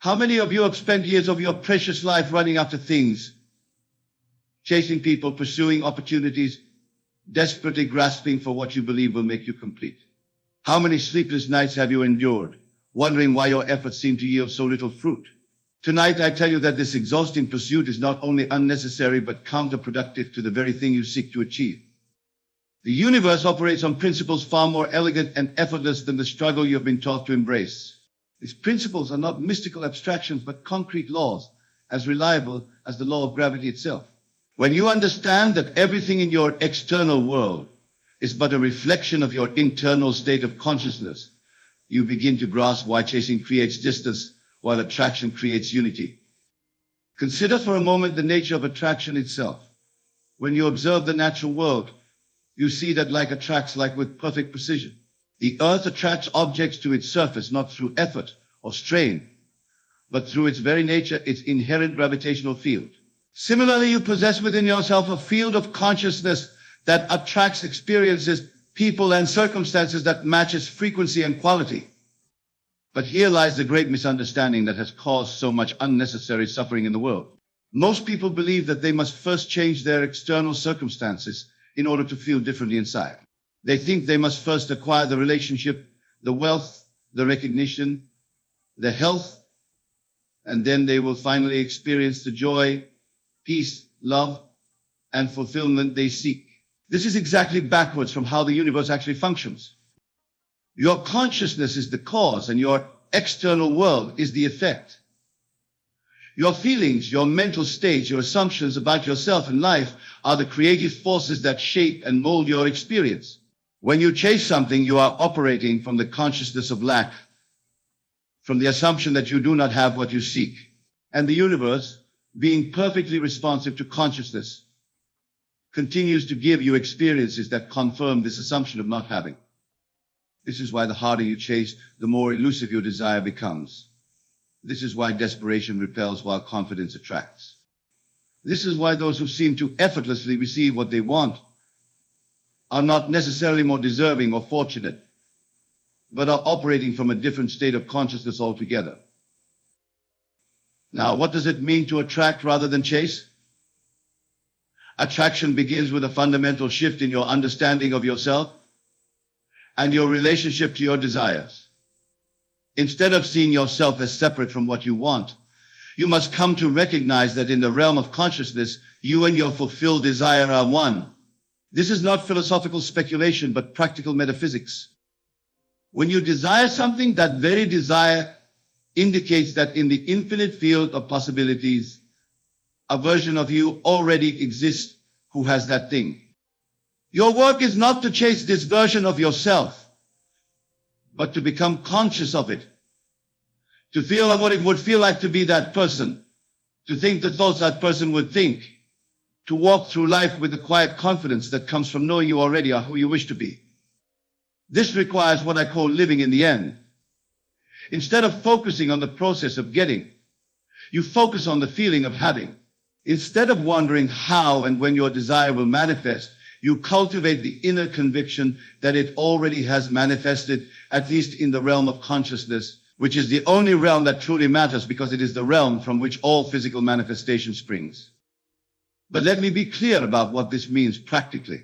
How many of you have spent years of your precious life running after things, chasing people, pursuing opportunities, desperately grasping for what you believe will make you complete? How many sleepless nights have you endured, wondering why your efforts seem to yield so little fruit? Tonight, I tell you that this exhausting pursuit is not only unnecessary, but counterproductive to the very thing you seek to achieve. The universe operates on principles far more elegant and effortless than the struggle you have been taught to embrace. These principles are not mystical abstractions, but concrete laws, as reliable as the law of gravity itself. When you understand that everything in your external world is but a reflection of your internal state of consciousness, you begin to grasp why chasing creates distance, while attraction creates unity. Consider for a moment the nature of attraction itself. When you observe the natural world, you see that like attracts like with perfect precision. The earth attracts objects to its surface not through effort or strain, but through its very nature, its inherent gravitational field. Similarly, you possess within yourself a field of consciousness that attracts experiences, people, and circumstances that matches frequency and quality. But here lies the great misunderstanding that has caused so much unnecessary suffering in the world. Most people believe that they must first change their external circumstances in order to feel differently inside. They think they must first acquire the relationship, the wealth, the recognition, the health, and then they will finally experience the joy, peace, love, and fulfillment they seek. This is exactly backwards from how the universe actually functions. Your consciousness is the cause, and your external world is the effect. Your feelings, your mental state, your assumptions about yourself and life are the creative forces that shape and mold your experience. When you chase something, you are operating from the consciousness of lack, from the assumption that you do not have what you seek. And the universe, being perfectly responsive to consciousness, continues to give you experiences that confirm this assumption of not having. This is why the harder you chase, the more elusive your desire becomes. This is why desperation repels while confidence attracts. This is why those who seem to effortlessly receive what they want are not necessarily more deserving or fortunate, but are operating from a different state of consciousness altogether. Now, what does it mean to attract rather than chase? Attraction begins with a fundamental shift in your understanding of yourself and your relationship to your desires. Instead of seeing yourself as separate from what you want, you must come to recognize that in the realm of consciousness, you and your fulfilled desire are one. This is not philosophical speculation, but practical metaphysics. When you desire something, that very desire indicates that in the infinite field of possibilities, a version of you already exists who has that thing. Your work is not to chase this version of yourself, but to become conscious of it, to feel what it would feel like to be that person, to think the thoughts that person would think, to walk through life with the quiet confidence that comes from knowing you already are who you wish to be. This requires what I call living in the end. Instead of focusing on the process of getting, you focus on the feeling of having. Instead of wondering how and when your desire will manifest, you cultivate the inner conviction that it already has manifested, at least in the realm of consciousness, which is the only realm that truly matters because it is the realm from which all physical manifestation springs. But let me be clear about what this means practically.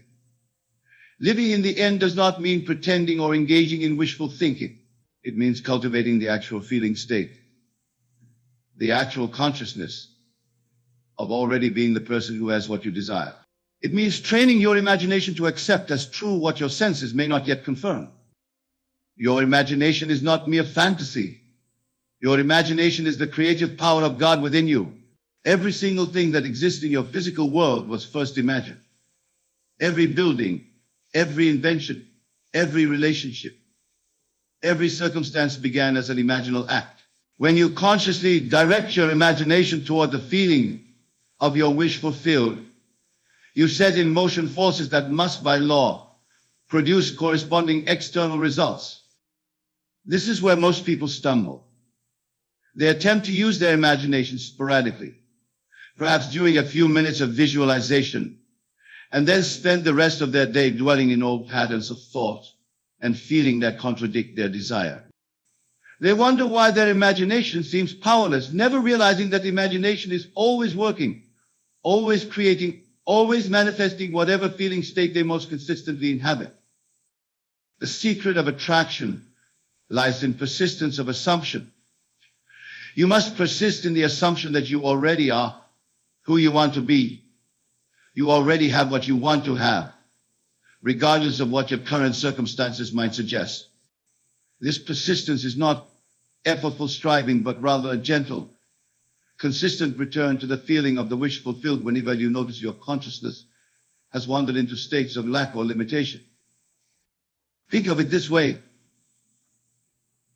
Living in the end does not mean pretending or engaging in wishful thinking. It means cultivating the actual feeling state, the actual consciousness of already being the person who has what you desire. It means training your imagination to accept as true what your senses may not yet confirm. Your imagination is not mere fantasy. Your imagination is the creative power of God within you. Every single thing that exists in your physical world was first imagined. Every building, every invention, every relationship, every circumstance began as an imaginal act. When you consciously direct your imagination toward the feeling of your wish fulfilled, you set in motion forces that must, by law, produce corresponding external results. This is where most people stumble. They attempt to use their imagination sporadically, perhaps during a few minutes of visualization, and then spend the rest of their day dwelling in old patterns of thought and feeling that contradict their desire. They wonder why their imagination seems powerless, never realizing that imagination is always working, always creating, always manifesting whatever feeling state they most consistently inhabit. The secret of attraction lies in persistence of assumption. You must persist in the assumption that you already are who you want to be. You already have what you want to have, regardless of what your current circumstances might suggest. This persistence is not effortful striving, but rather a gentle, consistent return to the feeling of the wish fulfilled whenever you notice your consciousness has wandered into states of lack or limitation. Think of it this way.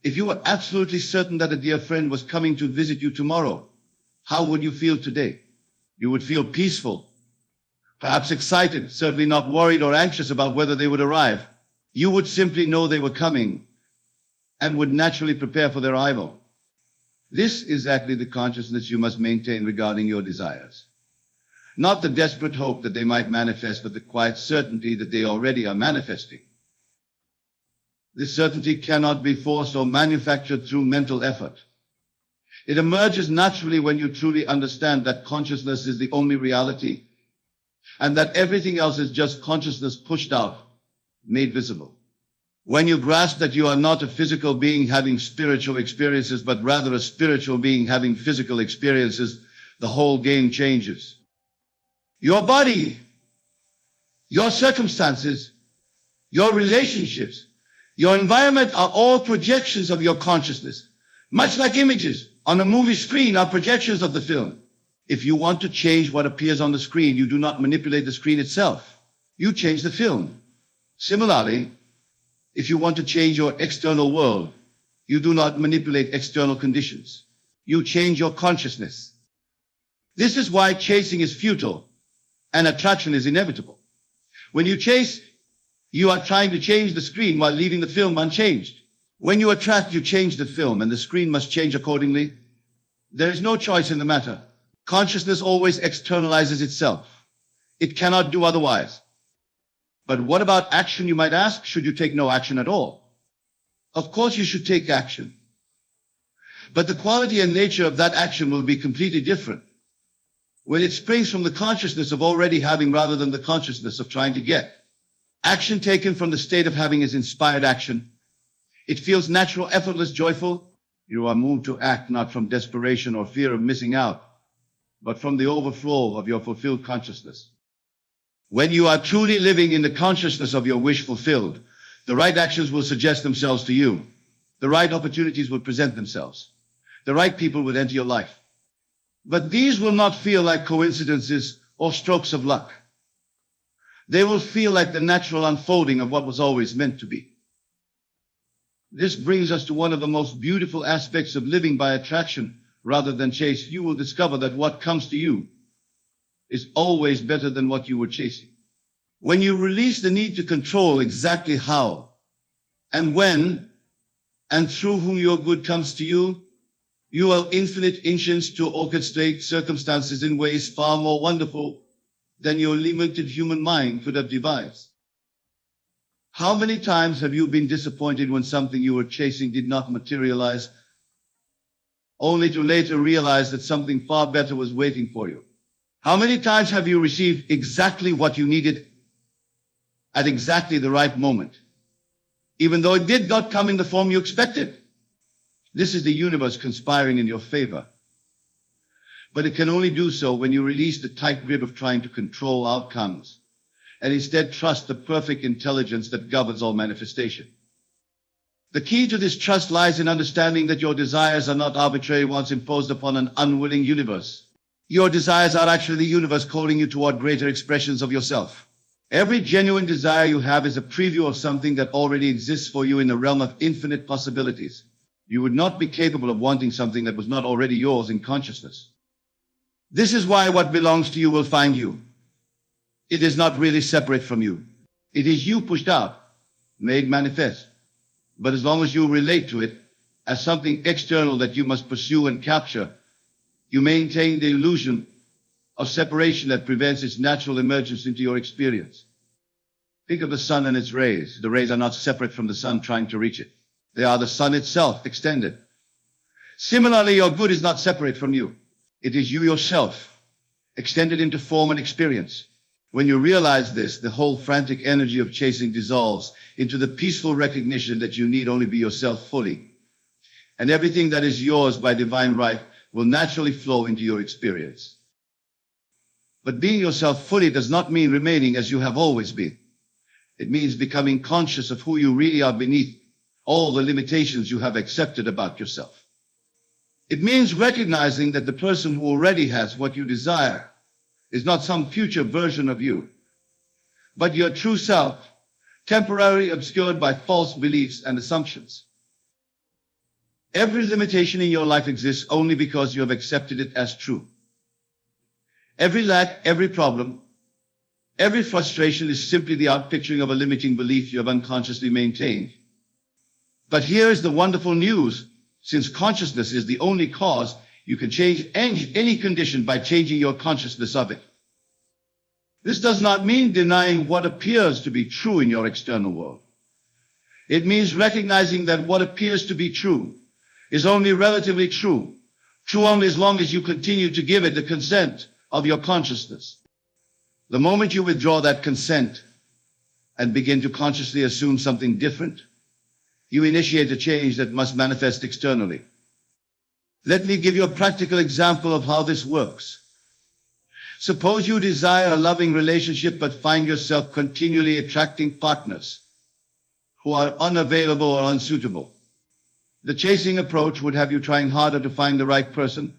If you were absolutely certain that a dear friend was coming to visit you tomorrow, how would you feel today? You would feel peaceful, perhaps excited, certainly not worried or anxious about whether they would arrive. You would simply know they were coming and would naturally prepare for their arrival. This is exactly the consciousness you must maintain regarding your desires. Not the desperate hope that they might manifest, but the quiet certainty that they already are manifesting. This certainty cannot be forced or manufactured through mental effort. It emerges naturally when you truly understand that consciousness is the only reality, and that everything else is just consciousness pushed out, made visible. When you grasp that you are not a physical being having spiritual experiences, but rather a spiritual being having physical experiences, the whole game changes. Your body, your circumstances, your relationships, your environment are all projections of your consciousness. Much like images on a movie screen are projections of the film. If you want to change what appears on the screen, you do not manipulate the screen itself. You change the film. Similarly, if you want to change your external world, you do not manipulate external conditions. You change your consciousness. This is why chasing is futile and attraction is inevitable. When you chase, you are trying to change the screen while leaving the film unchanged. When you attract, you change the film, and the screen must change accordingly. There is no choice in the matter. Consciousness always externalizes itself. It cannot do otherwise. But what about action, you might ask? Should you take no action at all? Of course you should take action. But the quality and nature of that action will be completely different when it springs from the consciousness of already having rather than the consciousness of trying to get. Action taken from the state of having is inspired action. It feels natural, effortless, joyful. You are moved to act not from desperation or fear of missing out, but from the overflow of your fulfilled consciousness. When you are truly living in the consciousness of your wish fulfilled, the right actions will suggest themselves to you. The right opportunities will present themselves. The right people will enter your life. But these will not feel like coincidences or strokes of luck. They will feel like the natural unfolding of what was always meant to be. This brings us to one of the most beautiful aspects of living by attraction rather than chase. You will discover that what comes to you is always better than what you were chasing. When you release the need to control exactly how and when and through whom your good comes to you, you have infinite engines to orchestrate circumstances in ways far more wonderful than your limited human mind could have devised. How many times have you been disappointed when something you were chasing did not materialize, only to later realize that something far better was waiting for you? How many times have you received exactly what you needed at exactly the right moment, even though it did not come in the form you expected? This is the universe conspiring in your favor. But it can only do so when you release the tight grip of trying to control outcomes and instead trust the perfect intelligence that governs all manifestation. The key to this trust lies in understanding that your desires are not arbitrary ones imposed upon an unwilling universe. Your desires are actually the universe calling you toward greater expressions of yourself. Every genuine desire you have is a preview of something that already exists for you in the realm of infinite possibilities. You would not be capable of wanting something that was not already yours in consciousness. This is why what belongs to you will find you. It is not really separate from you. It is you pushed out, made manifest. But as long as you relate to it as something external that you must pursue and capture, you maintain the illusion of separation that prevents its natural emergence into your experience. Think of the sun and its rays. The rays are not separate from the sun trying to reach it. They are the sun itself extended. Similarly, your good is not separate from you. It is you yourself, extended into form and experience. When you realize this, the whole frantic energy of chasing dissolves into the peaceful recognition that you need only be yourself fully. And everything that is yours by divine right will naturally flow into your experience. But being yourself fully does not mean remaining as you have always been. It means becoming conscious of who you really are beneath all the limitations you have accepted about yourself. It means recognizing that the person who already has what you desire is not some future version of you, but your true self, temporarily obscured by false beliefs and assumptions. Every limitation in your life exists only because you have accepted it as true. Every lack, every problem, every frustration is simply the outpicturing of a limiting belief you have unconsciously maintained. But here is the wonderful news. Since consciousness is the only cause, you can change any condition by changing your consciousness of it. This does not mean denying what appears to be true in your external world. It means recognizing that what appears to be true is only relatively true, true only as long as you continue to give it the consent of your consciousness. The moment you withdraw that consent and begin to consciously assume something different, you initiate a change that must manifest externally. Let me give you a practical example of how this works. Suppose you desire a loving relationship but find yourself continually attracting partners who are unavailable or unsuitable. The chasing approach would have you trying harder to find the right person,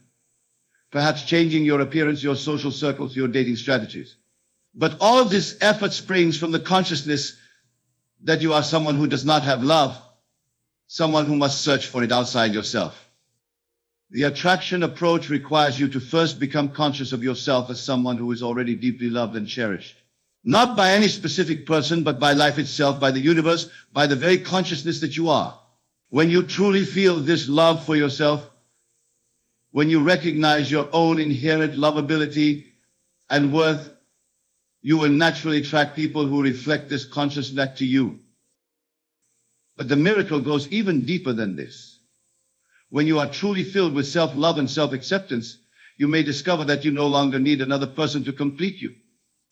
perhaps changing your appearance, your social circles, your dating strategies. But all of this effort springs from the consciousness that you are someone who does not have love, someone who must search for it outside yourself. The attraction approach requires you to first become conscious of yourself as someone who is already deeply loved and cherished. Not by any specific person, but by life itself, by the universe, by the very consciousness that you are. When you truly feel this love for yourself, when you recognize your own inherent lovability and worth, you will naturally attract people who reflect this consciousness to you. But the miracle goes even deeper than this. When you are truly filled with self-love and self-acceptance, you may discover that you no longer need another person to complete you.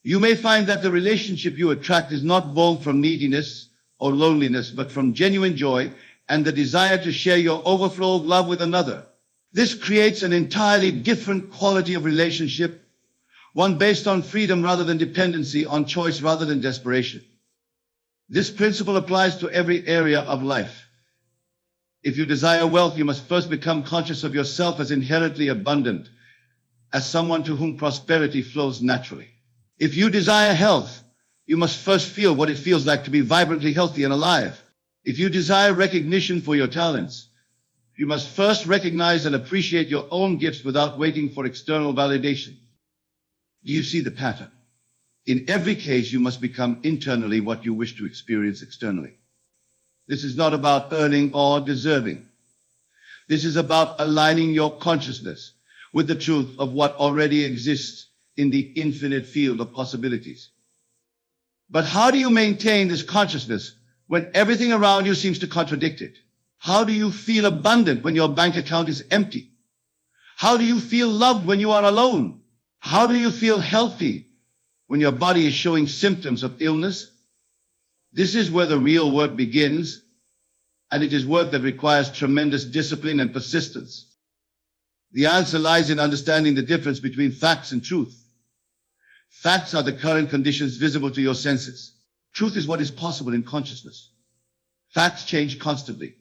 You may find that the relationship you attract is not born from neediness or loneliness, but from genuine joy and the desire to share your overflow of love with another. This creates an entirely different quality of relationship, one based on freedom rather than dependency, on choice rather than desperation. This principle applies to every area of life. If you desire wealth, you must first become conscious of yourself as inherently abundant, as someone to whom prosperity flows naturally. If you desire health, you must first feel what it feels like to be vibrantly healthy and alive. If you desire recognition for your talents, you must first recognize and appreciate your own gifts without waiting for external validation. Do you see the pattern? In every case, you must become internally what you wish to experience externally. This is not about earning or deserving. This is about aligning your consciousness with the truth of what already exists in the infinite field of possibilities. But how do you maintain this consciousness when everything around you seems to contradict it? How do you feel abundant when your bank account is empty? How do you feel loved when you are alone? How do you feel healthy when your body is showing symptoms of illness? This is where the real work begins, and it is work that requires tremendous discipline and persistence. The answer lies in understanding the difference between facts and truth. Facts are the current conditions visible to your senses. Truth is what is possible in consciousness. Facts change constantly.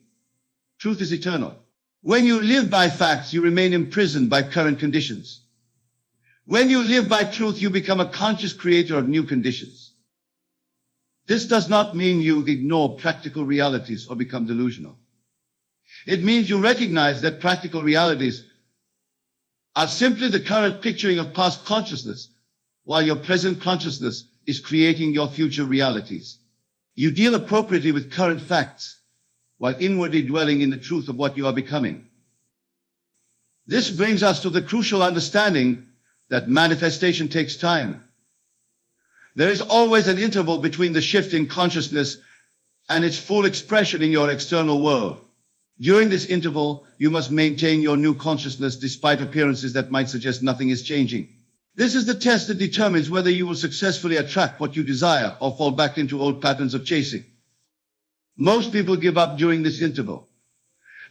Truth is eternal. When you live by facts, you remain imprisoned by current conditions. When you live by truth, you become a conscious creator of new conditions. This does not mean you ignore practical realities or become delusional. It means you recognize that practical realities are simply the current picturing of past consciousness, while your present consciousness is creating your future realities. You deal appropriately with current facts, while inwardly dwelling in the truth of what you are becoming. This brings us to the crucial understanding that manifestation takes time. There is always an interval between the shift in consciousness and its full expression in your external world. During this interval, you must maintain your new consciousness despite appearances that might suggest nothing is changing. This is the test that determines whether you will successfully attract what you desire or fall back into old patterns of chasing. Most people give up during this interval.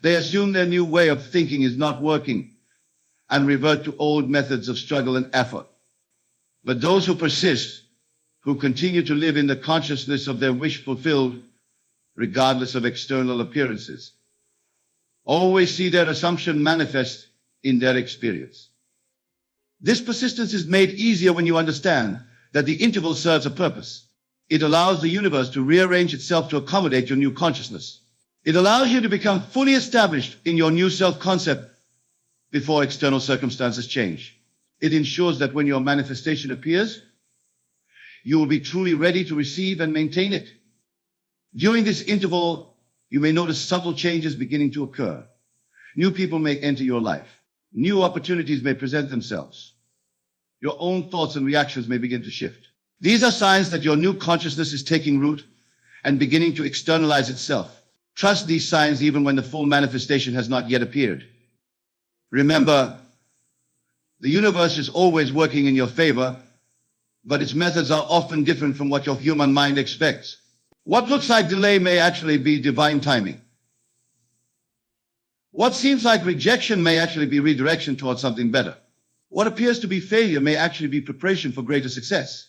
They assume their new way of thinking is not working and revert to old methods of struggle and effort. But those who persist, who continue to live in the consciousness of their wish fulfilled, regardless of external appearances, always see their assumption manifest in their experience. This persistence is made easier when you understand that the interval serves a purpose. It allows the universe to rearrange itself to accommodate your new consciousness. It allows you to become fully established in your new self-concept before external circumstances change. It ensures that when your manifestation appears, you will be truly ready to receive and maintain it. During this interval, you may notice subtle changes beginning to occur. New people may enter your life. New opportunities may present themselves. Your own thoughts and reactions may begin to shift. These are signs that your new consciousness is taking root and beginning to externalize itself. Trust these signs even when the full manifestation has not yet appeared. Remember, the universe is always working in your favor, but its methods are often different from what your human mind expects. What looks like delay may actually be divine timing. What seems like rejection may actually be redirection towards something better. What appears to be failure may actually be preparation for greater success.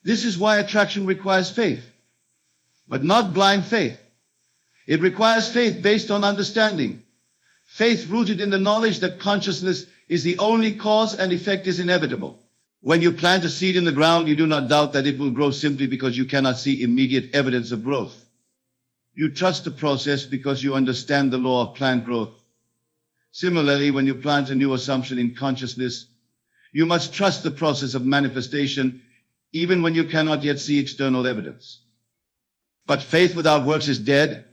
This is why attraction requires faith, but not blind faith. It requires faith based on understanding. Faith rooted in the knowledge that consciousness is the only cause and effect is inevitable. When you plant a seed in the ground, you do not doubt that it will grow simply because you cannot see immediate evidence of growth. You trust the process because you understand the law of plant growth. Similarly, when you plant a new assumption in consciousness, you must trust the process of manifestation even when you cannot yet see external evidence. But faith without works is dead,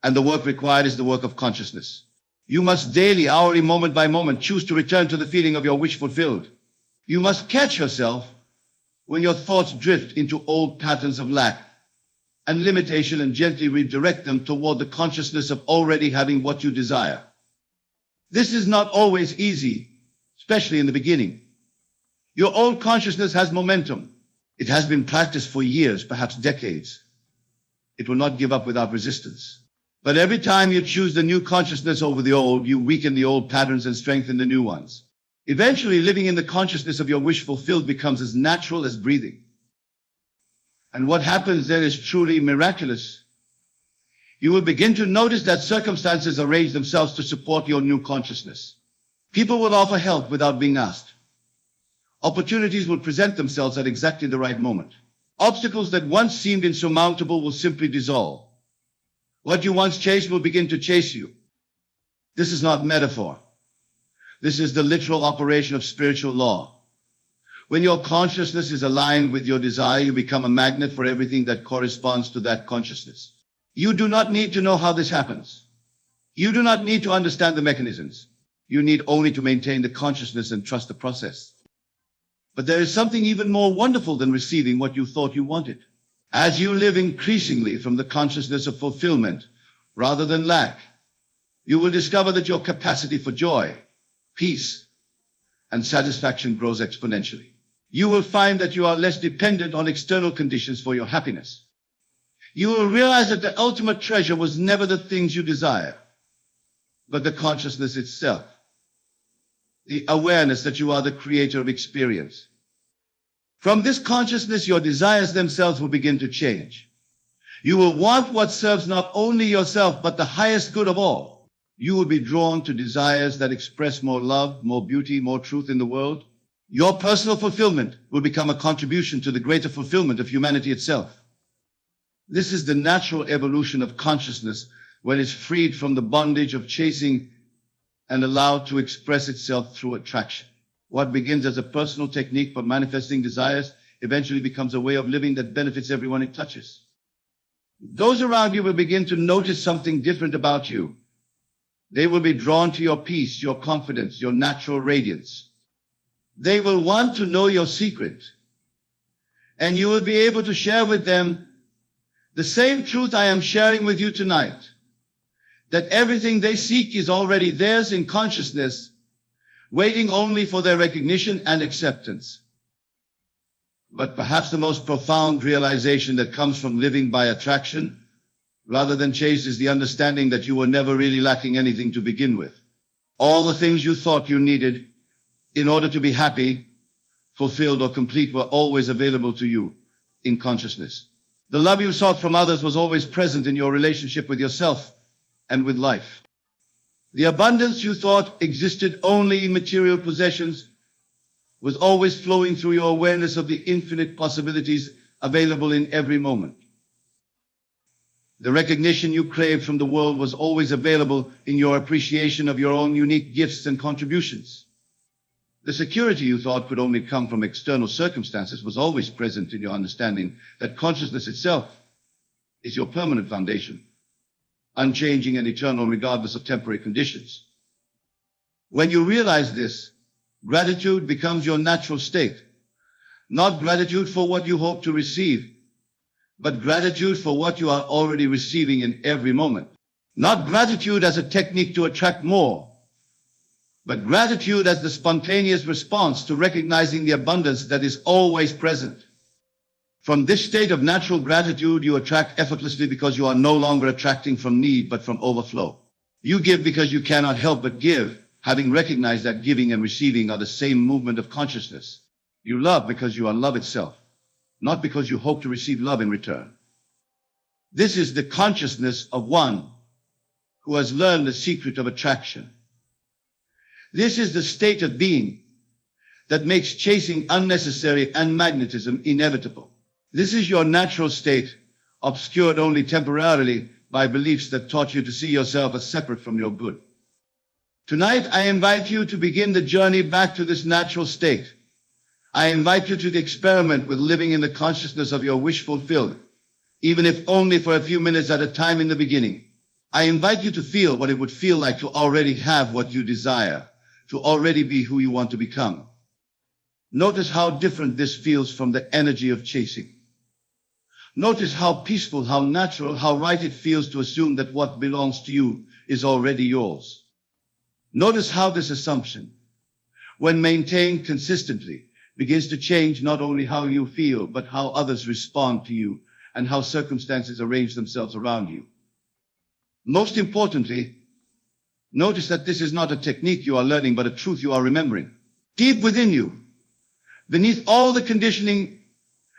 and the work required is the work of consciousness. You must daily, hourly, moment by moment, choose to return to the feeling of your wish fulfilled. You must catch yourself when your thoughts drift into old patterns of lack and limitation and gently redirect them toward the consciousness of already having what you desire. This is not always easy, especially in the beginning. Your old consciousness has momentum. It has been practiced for years, perhaps decades. It will not give up without resistance. But every time you choose the new consciousness over the old, you weaken the old patterns and strengthen the new ones. Eventually, living in the consciousness of your wish fulfilled becomes as natural as breathing. And what happens then is truly miraculous. You will begin to notice that circumstances arrange themselves to support your new consciousness. People will offer help without being asked. Opportunities will present themselves at exactly the right moment. Obstacles that once seemed insurmountable will simply dissolve. What you once chased will begin to chase you. This is not metaphor. This is the literal operation of spiritual law. When your consciousness is aligned with your desire, you become a magnet for everything that corresponds to that consciousness. You do not need to know how this happens. You do not need to understand the mechanisms. You need only to maintain the consciousness and trust the process. But there is something even more wonderful than receiving what you thought you wanted. As you live increasingly from the consciousness of fulfillment rather than lack, you will discover that your capacity for joy, peace, and satisfaction grows exponentially. You will find that you are less dependent on external conditions for your happiness. You will realize that the ultimate treasure was never the things you desire, but the consciousness itself. The awareness that you are the creator of experience. From this consciousness, your desires themselves will begin to change. You will want what serves not only yourself, but the highest good of all. You will be drawn to desires that express more love, more beauty, more truth in the world. Your personal fulfillment will become a contribution to the greater fulfillment of humanity itself. This is the natural evolution of consciousness when it's freed from the bondage of chasing and allowed to express itself through attraction. What begins as a personal technique for manifesting desires eventually becomes a way of living that benefits everyone it touches. Those around you will begin to notice something different about you. They will be drawn to your peace, your confidence, your natural radiance. They will want to know your secret, and you will be able to share with them The same truth I am sharing with you tonight, that everything they seek is already theirs in consciousness, waiting only for their recognition and acceptance. But perhaps the most profound realization that comes from living by attraction rather than chase is the understanding that you were never really lacking anything to begin with. All the things you thought you needed in order to be happy, fulfilled, or complete were always available to you in consciousness. The love you sought from others was always present in your relationship with yourself and with life. The abundance you thought existed only in material possessions was always flowing through your awareness of the infinite possibilities available in every moment. The recognition you craved from the world was always available in your appreciation of your own unique gifts and contributions. The security you thought could only come from external circumstances was always present in your understanding that consciousness itself is your permanent foundation, unchanging and eternal regardless of temporary conditions. When you realize this, gratitude becomes your natural state. Not gratitude for what you hope to receive, but gratitude for what you are already receiving in every moment. Not gratitude as a technique to attract more, but gratitude as the spontaneous response to recognizing the abundance that is always present. From this state of natural gratitude, you attract effortlessly because you are no longer attracting from need, but from overflow. You give because you cannot help but give, having recognized that giving and receiving are the same movement of consciousness. You love because you are love itself, not because you hope to receive love in return. This is the consciousness of one who has learned the secret of attraction. This is the state of being that makes chasing unnecessary and magnetism inevitable. This is your natural state, obscured only temporarily by beliefs that taught you to see yourself as separate from your good. Tonight, I invite you to begin the journey back to this natural state. I invite you to the experiment with living in the consciousness of your wish fulfilled, even if only for a few minutes at a time in the beginning. I invite you to feel what it would feel like to already have what you desire, to already be who you want to become. Notice how different this feels from the energy of chasing. Notice how peaceful, how natural, how right it feels to assume that what belongs to you is already yours. Notice how this assumption, when maintained consistently, begins to change not only how you feel, but how others respond to you and how circumstances arrange themselves around you. Most importantly, notice that this is not a technique you are learning, but a truth you are remembering. Deep within you, beneath all the conditioning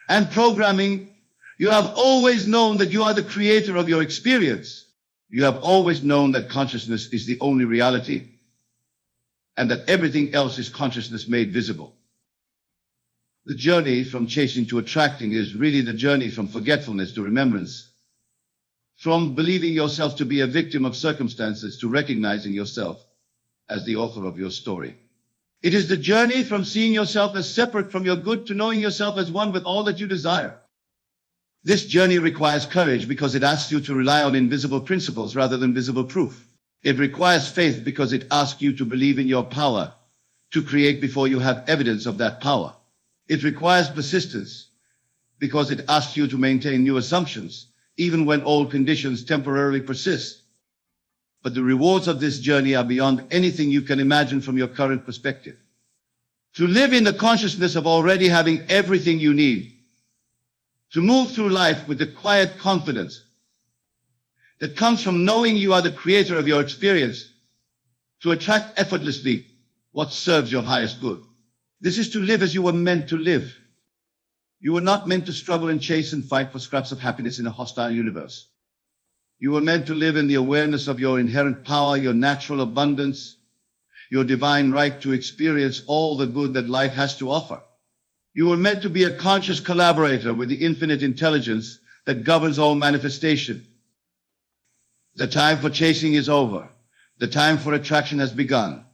and programming, you have always known that you are the creator of your experience. You have always known that consciousness is the only reality and that everything else is consciousness made visible. The journey from chasing to attracting is really the journey from forgetfulness to remembrance, from believing yourself to be a victim of circumstances to recognizing yourself as the author of your story. It is the journey from seeing yourself as separate from your good to knowing yourself as one with all that you desire. This journey requires courage because it asks you to rely on invisible principles rather than visible proof. It requires faith because it asks you to believe in your power to create before you have evidence of that power. It requires persistence because it asks you to maintain new assumptions even when old conditions temporarily persist. But the rewards of this journey are beyond anything you can imagine from your current perspective. To live in the consciousness of already having everything you need, to move through life with the quiet confidence that comes from knowing you are the creator of your experience, to attract effortlessly what serves your highest good. This is to live as you were meant to live. You were not meant to struggle and chase and fight for scraps of happiness in a hostile universe. You were meant to live in the awareness of your inherent power, your natural abundance, your divine right to experience all the good that life has to offer. You were meant to be a conscious collaborator with the infinite intelligence that governs all manifestation. The time for chasing is over. The time for attraction has begun.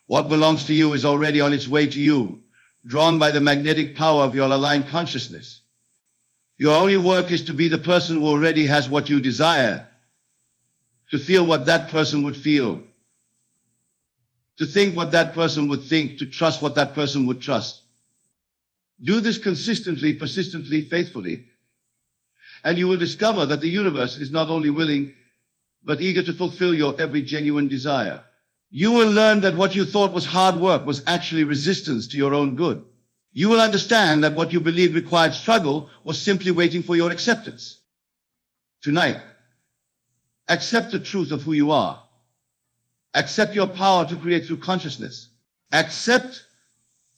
What belongs to you is already on its way to you, drawn by the magnetic power of your aligned consciousness. Your only work is to be the person who already has what you desire, to feel what that person would feel, to think what that person would think, to trust what that person would trust. Do this consistently, persistently, faithfully, And you will discover that the universe is not only willing, but eager to fulfill your every genuine desire. You will learn that what you thought was hard work was actually resistance to your own good. You will understand that what you believed required struggle was simply waiting for your acceptance. Tonight, accept the truth of who you are. Accept your power to create through consciousness. Accept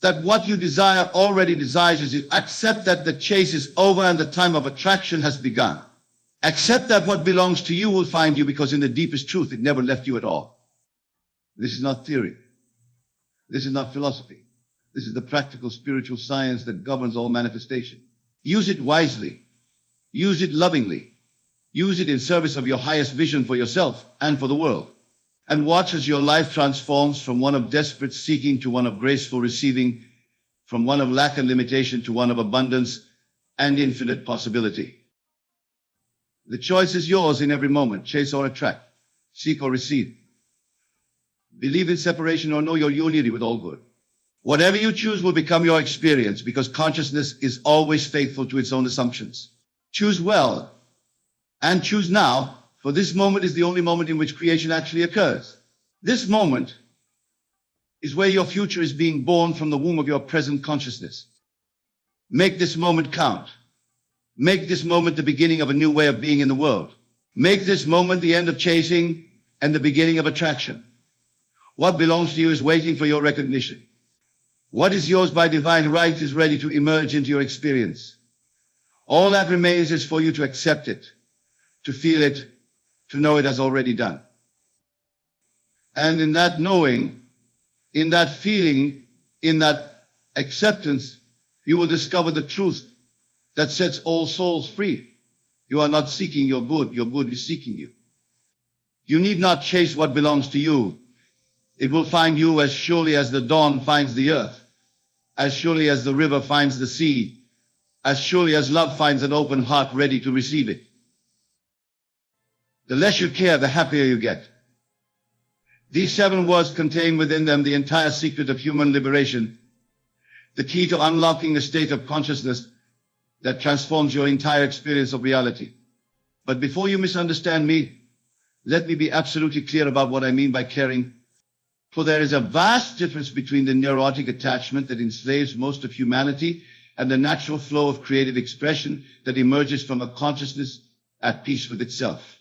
that what you desire already desires you. Accept that the chase is over and the time of attraction has begun. Accept that what belongs to you will find you, because in the deepest truth, it never left you at all. This is not theory. This is not philosophy. This is the practical spiritual science that governs all manifestation. Use it wisely. Use it lovingly. Use it in service of your highest vision for yourself and for the world. And watch as your life transforms from one of desperate seeking to one of graceful receiving, from one of lack and limitation to one of abundance and infinite possibility. The choice is yours in every moment. Chase or attract. Seek or receive. Believe in separation or know your unity with all good. Whatever you choose will become your experience, because consciousness is always faithful to its own assumptions. Choose well and choose now, for this moment is the only moment in which creation actually occurs. This moment is where your future is being born from the womb of your present consciousness. Make this moment count. Make this moment the beginning of a new way of being in the world. Make this moment the end of chasing and the beginning of attraction. What belongs to you is waiting for your recognition. What is yours by divine right is ready to emerge into your experience. All that remains is for you to accept it, to feel it, to know it as already done. And in that knowing, in that feeling, in that acceptance, you will discover the truth that sets all souls free. You are not seeking your good is seeking you. You need not chase what belongs to you. It will find you as surely as the dawn finds the earth, as surely as the river finds the sea, as surely as love finds an open heart ready to receive it. The less you care, the happier you get. These 7 words contain within them the entire secret of human liberation, the key to unlocking a state of consciousness that transforms your entire experience of reality. But before you misunderstand me, let me be absolutely clear about what I mean by caring. For there is a vast difference between the neurotic attachment that enslaves most of humanity and the natural flow of creative expression that emerges from a consciousness at peace with itself.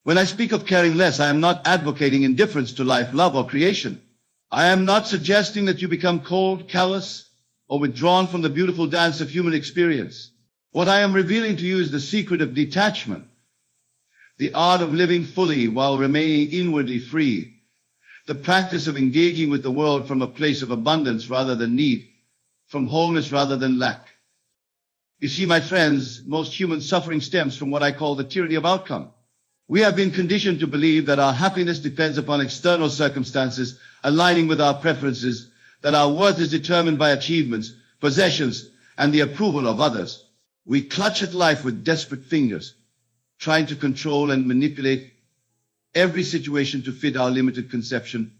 When I speak of caring less, I am not advocating indifference to life, love, or creation. I am not suggesting that you become cold, callous, or withdrawn from the beautiful dance of human experience. What I am revealing to you is the secret of detachment, the art of living fully while remaining inwardly free, the practice of engaging with the world from a place of abundance rather than need, from wholeness rather than lack. You see, my friends, most human suffering stems from what I call the tyranny of outcome. We have been conditioned to believe that our happiness depends upon external circumstances aligning with our preferences, that our worth is determined by achievements, possessions, and the approval of others. We clutch at life with desperate fingers, trying to control and manipulate every situation to fit our limited conception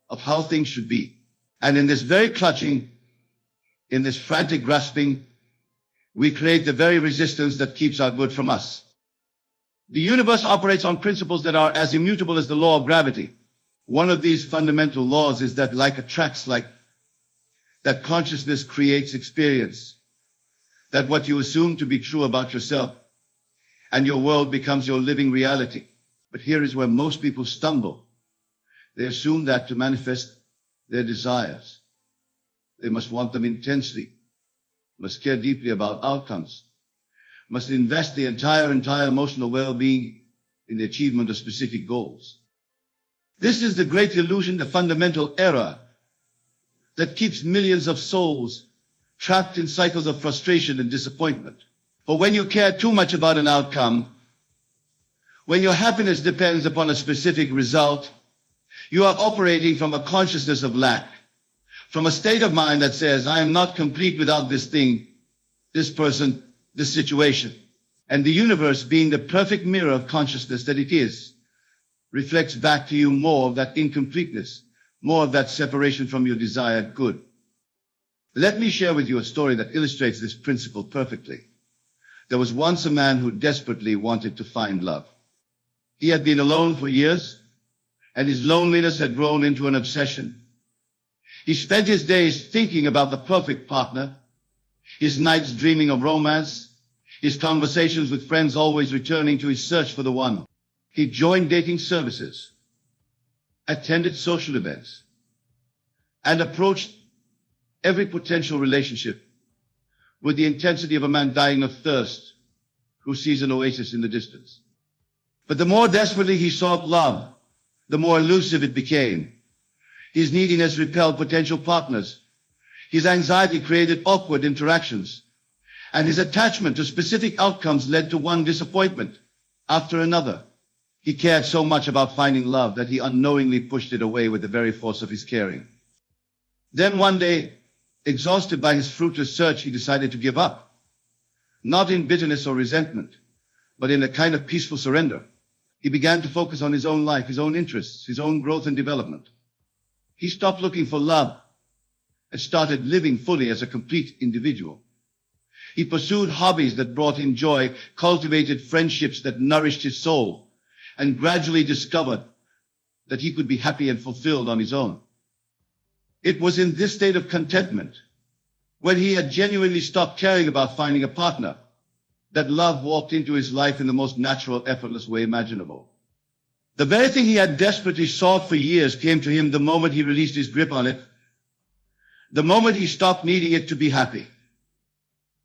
of how things should be. And in this very clutching, in this frantic grasping, we create the very resistance that keeps our good from us. The universe operates on principles that are as immutable as the law of gravity. One of these fundamental laws is that like attracts like, that consciousness creates experience, that what you assume to be true about yourself and your world becomes your living reality. But here is where most people stumble. They assume that to manifest their desires, they must want them intensely, must care deeply about outcomes, must invest the entire emotional well-being in the achievement of specific goals. This is the great illusion, the fundamental error that keeps millions of souls trapped in cycles of frustration and disappointment. For when you care too much about an outcome, when your happiness depends upon a specific result, you are operating from a consciousness of lack, from a state of mind that says, I am not complete without this thing, this person, this situation. And the universe, being the perfect mirror of consciousness that it is, reflects back to you more of that incompleteness, more of that separation from your desired good. Let me share with you a story that illustrates this principle perfectly. There was once a man who desperately wanted to find love. He had been alone for years, and his loneliness had grown into an obsession. He spent his days thinking about the perfect partner, his nights dreaming of romance, his conversations with friends always returning to his search for the one. He joined dating services, attended social events, and approached every potential relationship with the intensity of a man dying of thirst who sees an oasis in the distance. But the more desperately he sought love, the more elusive it became. His neediness repelled potential partners. His anxiety created awkward interactions. And his attachment to specific outcomes led to one disappointment after another. He cared so much about finding love that he unknowingly pushed it away with the very force of his caring. Then one day, exhausted by his fruitless search, he decided to give up. Not in bitterness or resentment, but in a kind of peaceful surrender. He began to focus on his own life, his own interests, his own growth and development. He stopped looking for love and started living fully as a complete individual. He pursued hobbies that brought him joy, cultivated friendships that nourished his soul, and gradually discovered that he could be happy and fulfilled on his own. It was in this state of contentment, when he had genuinely stopped caring about finding a partner, that love walked into his life in the most natural, effortless way imaginable. The very thing he had desperately sought for years came to him the moment he released his grip on it, the moment he stopped needing it to be happy.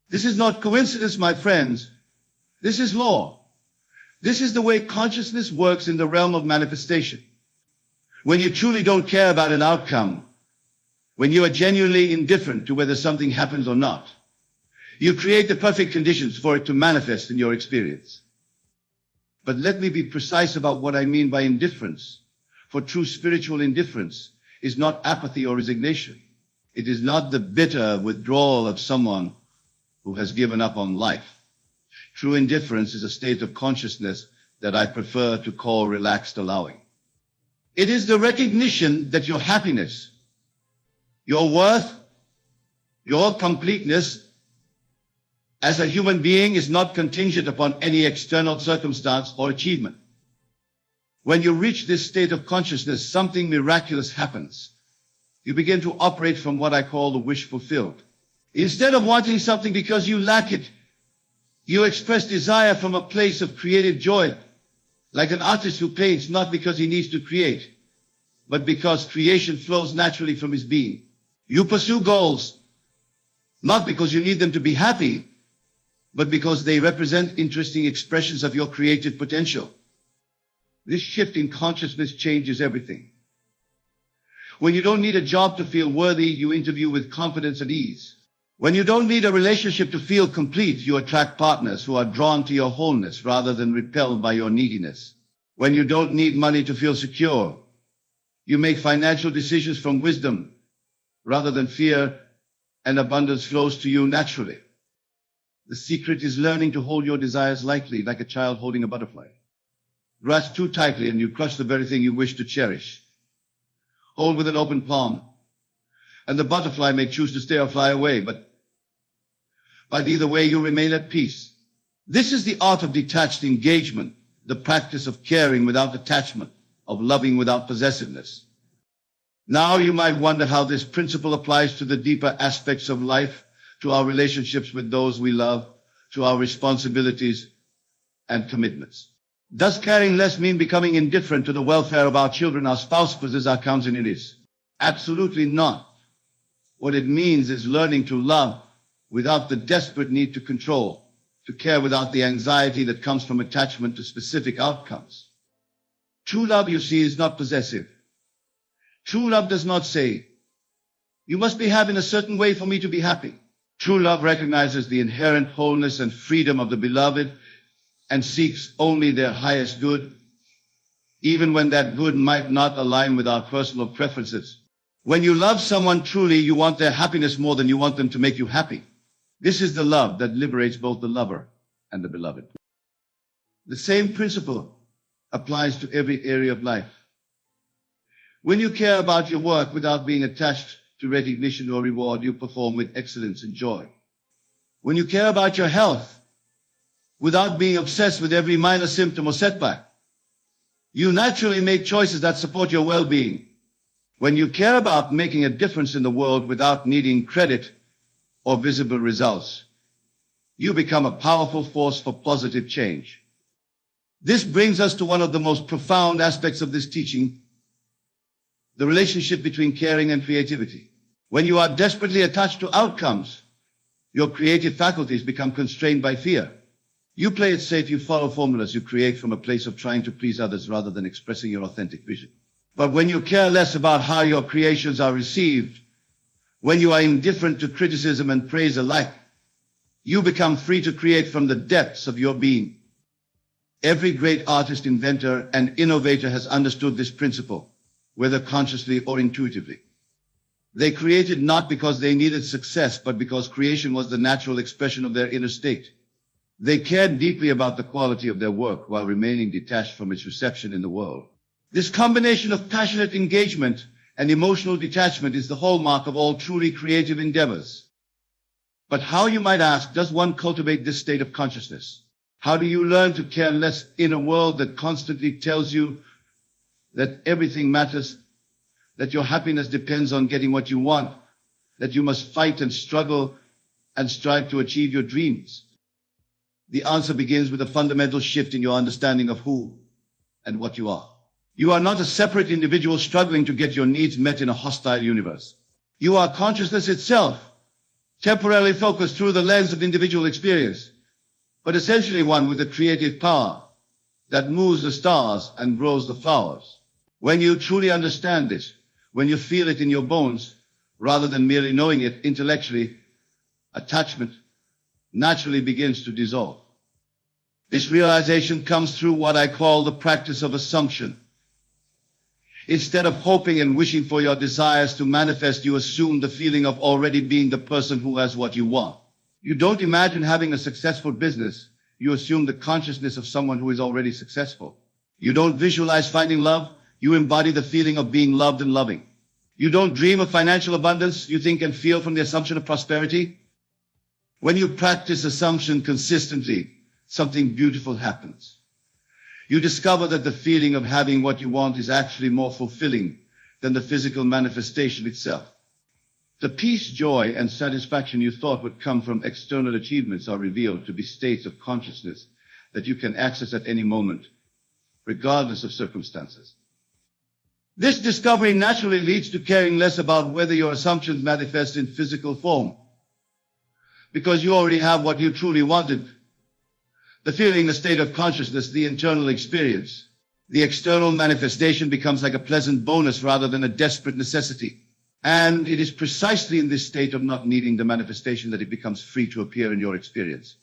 This is not coincidence, my friends. This is law. This is the way consciousness works in the realm of manifestation. When you truly don't care about an outcome, when you are genuinely indifferent to whether something happens or not, you create the perfect conditions for it to manifest in your experience. But let me be precise about what I mean by indifference. For true spiritual indifference is not apathy or resignation. It is not the bitter withdrawal of someone who has given up on life. True indifference is a state of consciousness that I prefer to call relaxed allowing. It is the recognition that your happiness, your worth, your completeness as a human being is not contingent upon any external circumstance or achievement. When you reach this state of consciousness, something miraculous happens. You begin to operate from what I call the wish fulfilled. Instead of wanting something because you lack it, you express desire from a place of creative joy, like an artist who paints not because he needs to create, but because creation flows naturally from his being. You pursue goals, not because you need them to be happy, but because they represent interesting expressions of your creative potential. This shift in consciousness changes everything. When you don't need a job to feel worthy, you interview with confidence and ease. When you don't need a relationship to feel complete, you attract partners who are drawn to your wholeness rather than repelled by your neediness. When you don't need money to feel secure, you make financial decisions from wisdom rather than fear, and abundance flows to you naturally. The secret is learning to hold your desires lightly, like a child holding a butterfly. Grasp too tightly and you crush the very thing you wish to cherish. Hold with an open palm, and the butterfly may choose to stay or fly away, but either way you remain at peace. This is the art of detached engagement, the practice of caring without attachment, of loving without possessiveness. Now you might wonder how this principle applies to the deeper aspects of life, to our relationships with those we love, to our responsibilities and commitments. Does caring less mean becoming indifferent to the welfare of our children, our spouses, our consanguineous? Absolutely not. What it means is learning to love without the desperate need to control, to care without the anxiety that comes from attachment to specific outcomes. True love, you see, is not possessive. True love does not say, you must behave in a certain way for me to be happy. True love recognizes the inherent wholeness and freedom of the beloved and seeks only their highest good, even when that good might not align with our personal preferences. When you love someone truly, you want their happiness more than you want them to make you happy. This is the love that liberates both the lover and the beloved. The same principle applies to every area of life. When you care about your work without being attached to recognition or reward, you perform with excellence and joy. When you care about your health without being obsessed with every minor symptom or setback. You naturally make choices that support your well-being. When you care about making a difference in the world without needing credit or visible results, you become a powerful force for positive change. This brings us to one of the most profound aspects of this teaching, the relationship between caring and creativity. When you are desperately attached to outcomes, your creative faculties become constrained by fear. You play it safe, you follow formulas, you create from a place of trying to please others rather than expressing your authentic vision. But when you care less about how your creations are received, when you are indifferent to criticism and praise alike, you become free to create from the depths of your being. Every great artist, inventor, and innovator has understood this principle, whether consciously or intuitively. They created not because they needed success, but because creation was the natural expression of their inner state. They cared deeply about the quality of their work while remaining detached from its reception in the world. This combination of passionate engagement and emotional detachment is the hallmark of all truly creative endeavors. But how, you might ask, does one cultivate this state of consciousness? How do you learn to care less in a world that constantly tells you that everything matters, that your happiness depends on getting what you want, that you must fight and struggle and strive to achieve your dreams? The answer begins with a fundamental shift in your understanding of who and what you are. You are not a separate individual struggling to get your needs met in a hostile universe. You are consciousness itself, temporarily focused through the lens of individual experience, but essentially one with a creative power that moves the stars and grows the flowers. When you truly understand this, when you feel it in your bones, rather than merely knowing it intellectually, attachment naturally begins to dissolve. This realization comes through what I call the practice of assumption. Instead of hoping and wishing for your desires to manifest, you assume the feeling of already being the person who has what you want. You don't imagine having a successful business. You assume the consciousness of someone who is already successful. You don't visualize finding love. You embody the feeling of being loved and loving. You don't dream of financial abundance. You think and feel from the assumption of prosperity. When you practice assumption consistently, something beautiful happens. You discover that the feeling of having what you want is actually more fulfilling than the physical manifestation itself. The peace, joy, and satisfaction you thought would come from external achievements are revealed to be states of consciousness that you can access at any moment, regardless of circumstances. This discovery naturally leads to caring less about whether your assumptions manifest in physical form, because you already have what you truly wanted. The feeling, the state of consciousness, the internal experience. The external manifestation becomes like a pleasant bonus rather than a desperate necessity. And it is precisely in this state of not needing the manifestation that it becomes free to appear in your experience.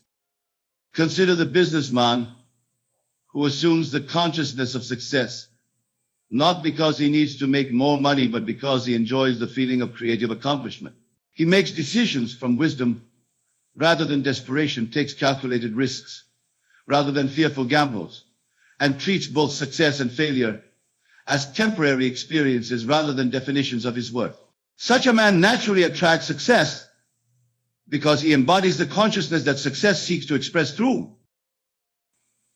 Consider the businessman who assumes the consciousness of success, not because he needs to make more money, but because he enjoys the feeling of creative accomplishment. He makes decisions from wisdom rather than desperation, takes calculated risks rather than fearful gambles, and treats both success and failure as temporary experiences rather than definitions of his worth. Such a man naturally attracts success because he embodies the consciousness that success seeks to express through.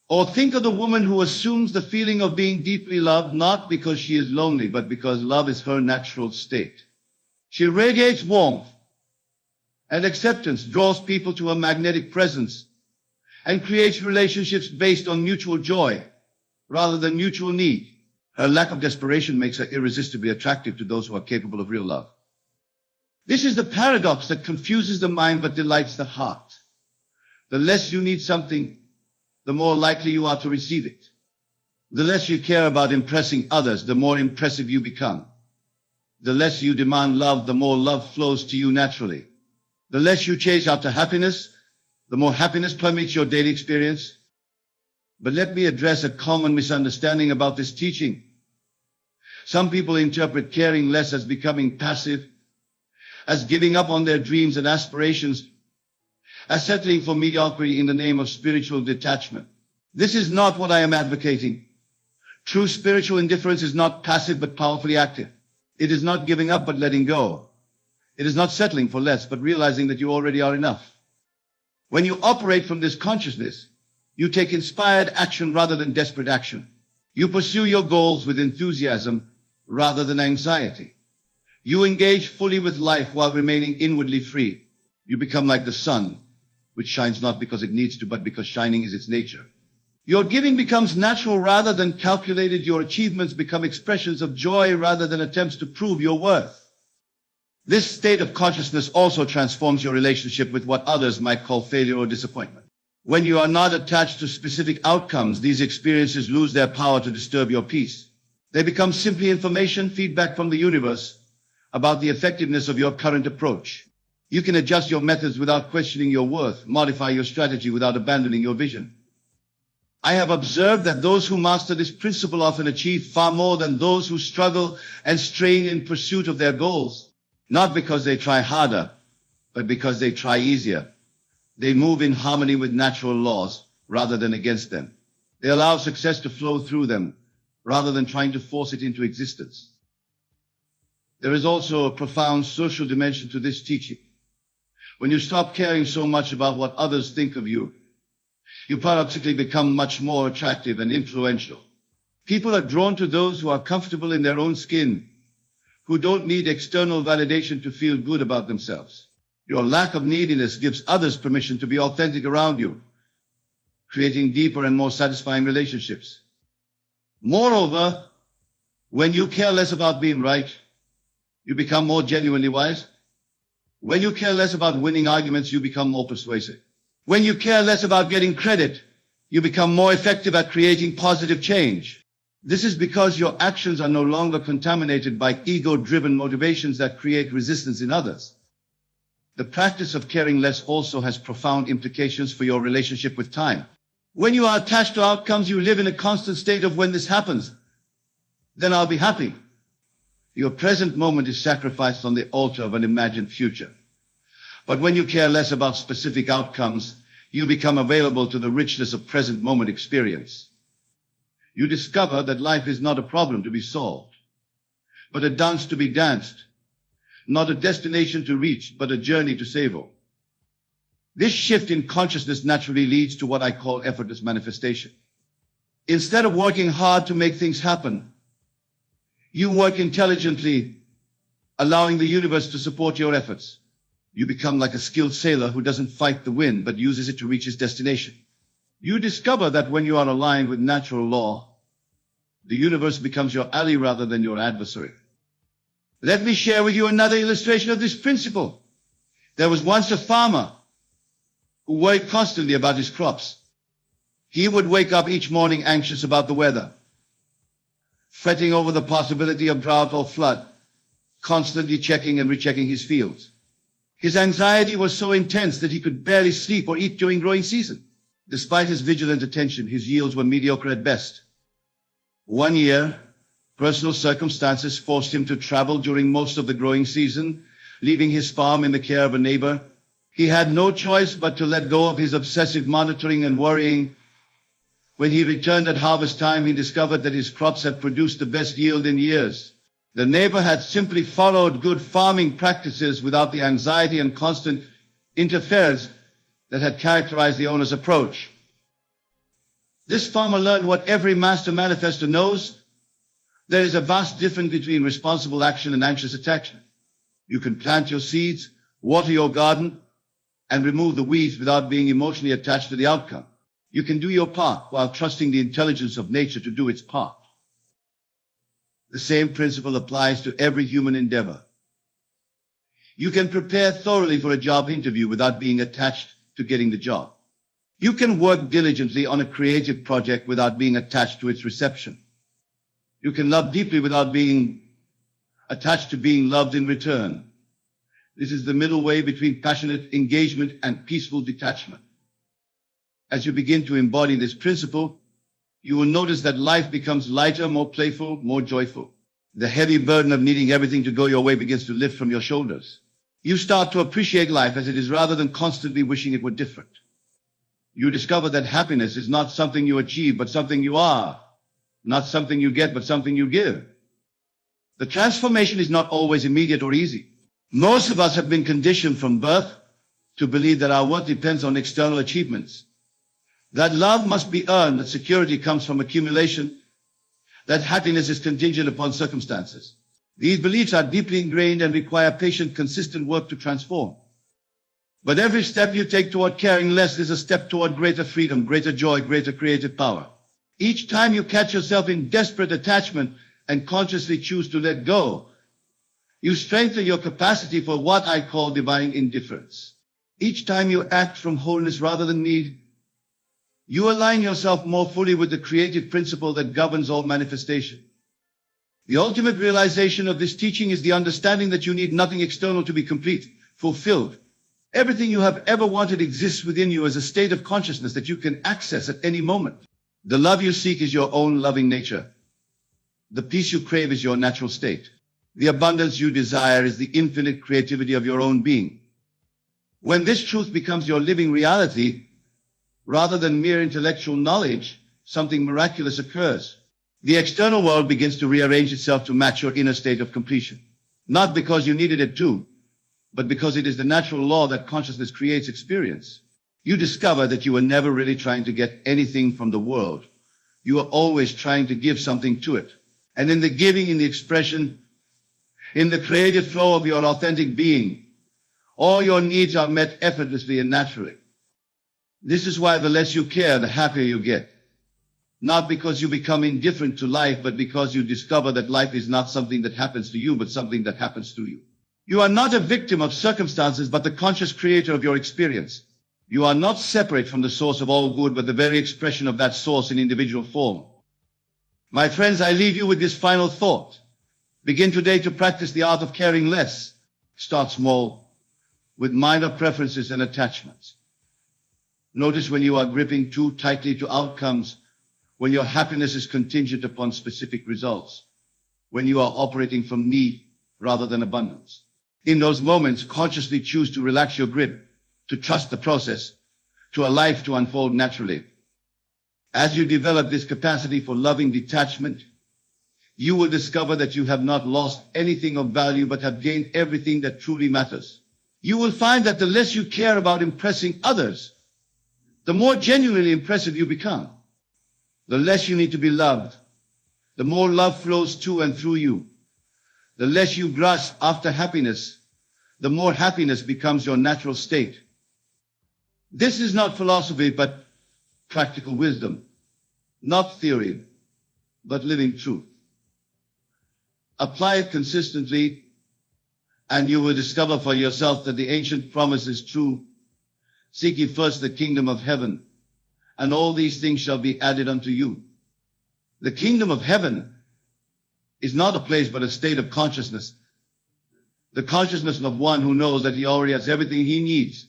Or think of the woman who assumes the feeling of being deeply loved, not because she is lonely, but because love is her natural state. She radiates warmth and acceptance, draws people to her magnetic presence, and creates relationships based on mutual joy rather than mutual need. Her lack of desperation makes her irresistibly attractive to those who are capable of real love. This is the paradox that confuses the mind but delights the heart. The less you need something, the more likely you are to receive it. The less you care about impressing others, the more impressive you become. The less you demand love, the more love flows to you naturally. The less you chase after happiness, the more happiness permeates your daily experience. But let me address a common misunderstanding about this teaching. Some people interpret caring less as becoming passive, as giving up on their dreams and aspirations, as settling for mediocrity in the name of spiritual detachment. This is not what I am advocating. True spiritual indifference is not passive but powerfully active. It is not giving up but letting go. It is not settling for less but realizing that you already are enough. When you operate from this consciousness, You take inspired action rather than desperate action. You pursue your goals with enthusiasm rather than anxiety. You engage fully with life while remaining inwardly free. You become like the sun, which shines not because it needs to, but because shining is its nature. Your giving becomes natural rather than calculated. Your achievements become expressions of joy rather than attempts to prove your worth. This state of consciousness also transforms your relationship with what others might call failure or disappointment. When you are not attached to specific outcomes, these experiences lose their power to disturb your peace. They become simply information, feedback from the universe about the effectiveness of your current approach. You can adjust your methods without questioning your worth, modify your strategy without abandoning your vision. I have observed that those who master this principle often achieve far more than those who struggle and strain in pursuit of their goals, not because they try harder, but because they try easier. They move in harmony with natural laws rather than against them. They allow success to flow through them rather than trying to force it into existence. There is also a profound social dimension to this teaching. When you stop caring so much about what others think of you, you paradoxically become much more attractive and influential. People are drawn to those who are comfortable in their own skin, who don't need external validation to feel good about themselves. Your lack of neediness gives others permission to be authentic around you, creating deeper and more satisfying relationships. Moreover, when you care less about being right, you become more genuinely wise. When you care less about winning arguments, you become more persuasive. When you care less about getting credit, you become more effective at creating positive change. This is because your actions are no longer contaminated by ego-driven motivations that create resistance in others. The practice of caring less also has profound implications for your relationship with time. When you are attached to outcomes, you live in a constant state of when this happens, then I'll be happy. Your present moment is sacrificed on the altar of an imagined future. But when you care less about specific outcomes, you become available to the richness of present moment experience. You discover that life is not a problem to be solved, but a dance to be danced, not a destination to reach, but a journey to savor. This shift in consciousness naturally leads to what I call effortless manifestation. Instead of working hard to make things happen, you work intelligently, allowing the universe to support your efforts. You become like a skilled sailor who doesn't fight the wind, but uses it to reach his destination. You discover that when you are aligned with natural law, the universe becomes your ally rather than your adversary. Let me share with you another illustration of this principle. There was once a farmer who worried constantly about his crops. He would wake up each morning anxious about the weather, fretting over the possibility of drought or flood, constantly checking and rechecking his fields. His anxiety was so intense that he could barely sleep or eat during growing season. Despite his vigilant attention, his yields were mediocre at best. One year, personal circumstances forced him to travel during most of the growing season, leaving his farm in the care of a neighbor. He had no choice but to let go of his obsessive monitoring and worrying. When he returned at harvest time, he discovered that his crops had produced the best yield in years. The neighbor had simply followed good farming practices without the anxiety and constant interference that had characterized the owner's approach. This farmer learned what every master manifestor knows. There is a vast difference between responsible action and anxious attachment. You can plant your seeds, water your garden, and remove the weeds without being emotionally attached to the outcome. You can do your part while trusting the intelligence of nature to do its part. The same principle applies to every human endeavor. You can prepare thoroughly for a job interview without being attached to getting the job. You can work diligently on a creative project without being attached to its reception. You can love deeply without being attached to being loved in return. This is the middle way between passionate engagement and peaceful detachment. As you begin to embody this principle, you will notice that life becomes lighter, more playful, more joyful. The heavy burden of needing everything to go your way begins to lift from your shoulders. You start to appreciate life as it is rather than constantly wishing it were different. You discover that happiness is not something you achieve, but something you are. Not something you get, but something you give. The transformation is not always immediate or easy. Most of us have been conditioned from birth to believe that our worth depends on external achievements. That love must be earned, that security comes from accumulation, that happiness is contingent upon circumstances. These beliefs are deeply ingrained and require patient, consistent work to transform. But every step you take toward caring less is a step toward greater freedom, greater joy, greater creative power. Each time you catch yourself in desperate attachment and consciously choose to let go, you strengthen your capacity for what I call divine indifference. Each time you act from wholeness rather than need, you align yourself more fully with the creative principle that governs all manifestation. The ultimate realization of this teaching is the understanding that you need nothing external to be complete, fulfilled. Everything you have ever wanted exists within you as a state of consciousness that you can access at any moment. The love you seek is your own loving nature. The peace you crave is your natural state. The abundance you desire is the infinite creativity of your own being. When this truth becomes your living reality, rather than mere intellectual knowledge, something miraculous occurs. The external world begins to rearrange itself to match your inner state of completion. Not because you needed it to, but because it is the natural law that consciousness creates experience. You discover that you were never really trying to get anything from the world. You are always trying to give something to it. And in the giving, in the expression, in the creative flow of your authentic being, all your needs are met effortlessly and naturally. This is why the less you care, the happier you get. Not because you become indifferent to life, but because you discover that life is not something that happens to you, but something that happens to you. You are not a victim of circumstances, but the conscious creator of your experience. You are not separate from the source of all good, but the very expression of that source in individual form. My friends, I leave you with this final thought. Begin today to practice the art of caring less. Start small, with minor preferences and attachments. Notice when you are gripping too tightly to outcomes, when your happiness is contingent upon specific results, when you are operating from need rather than abundance. In those moments, consciously choose to relax your grip, to trust the process, to allow life to unfold naturally. As you develop this capacity for loving detachment, you will discover that you have not lost anything of value, but have gained everything that truly matters. You will find that the less you care about impressing others, the more genuinely impressive you become. The less you need to be loved, the more love flows to and through you. The less you grasp after happiness, the more happiness becomes your natural state. This is not philosophy, but practical wisdom. Not theory, but living truth. Apply it consistently, and you will discover for yourself that the ancient promise is true. Seek ye first the kingdom of heaven, and all these things shall be added unto you. The kingdom of heaven is not a place, but a state of consciousness. The consciousness of one who knows that he already has everything he needs,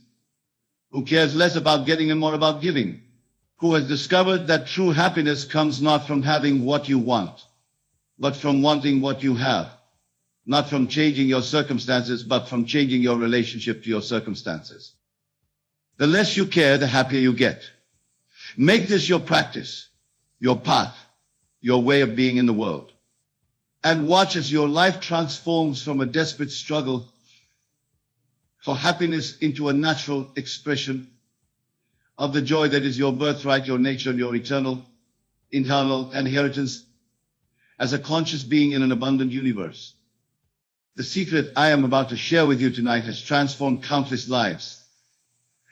who cares less about getting and more about giving, who has discovered that true happiness comes not from having what you want, but from wanting what you have. Not from changing your circumstances, but from changing your relationship to your circumstances. The less you care, the happier you get. Make this your practice, your path, your way of being in the world. And watch as your life transforms from a desperate struggle for happiness into a natural expression of the joy that is your birthright, your nature, and your eternal, internal inheritance as a conscious being in an abundant universe. The secret I am about to share with you tonight has transformed countless lives,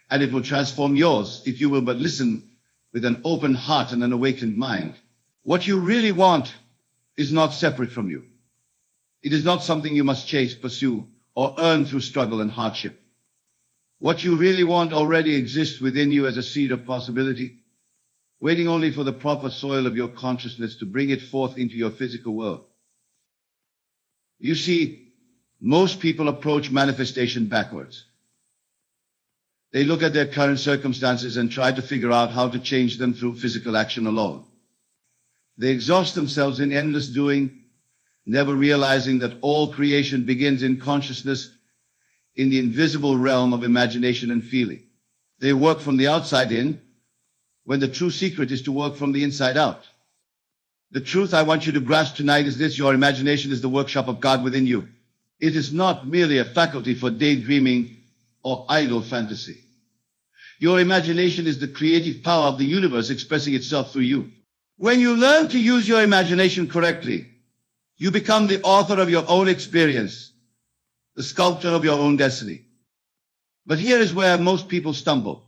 and it will transform yours if you will but listen with an open heart and an awakened mind. What you really want is not separate from you. It is not something you must chase, pursue, or earn through struggle and hardship. What you really want already exists within you as a seed of possibility, waiting only for the proper soil of your consciousness to bring it forth into your physical world. You see, most people approach manifestation backwards. They look at their current circumstances and try to figure out how to change them through physical action alone. They exhaust themselves in endless doing, never realizing that all creation begins in consciousness, in the invisible realm of imagination and feeling. They work from the outside in, when the true secret is to work from the inside out. The truth I want you to grasp tonight is this: your imagination is the workshop of God within you. It is not merely a faculty for daydreaming or idle fantasy. Your imagination is the creative power of the universe expressing itself through you. When you learn to use your imagination correctly, you become the author of your own experience, the sculptor of your own destiny. But here is where most people stumble.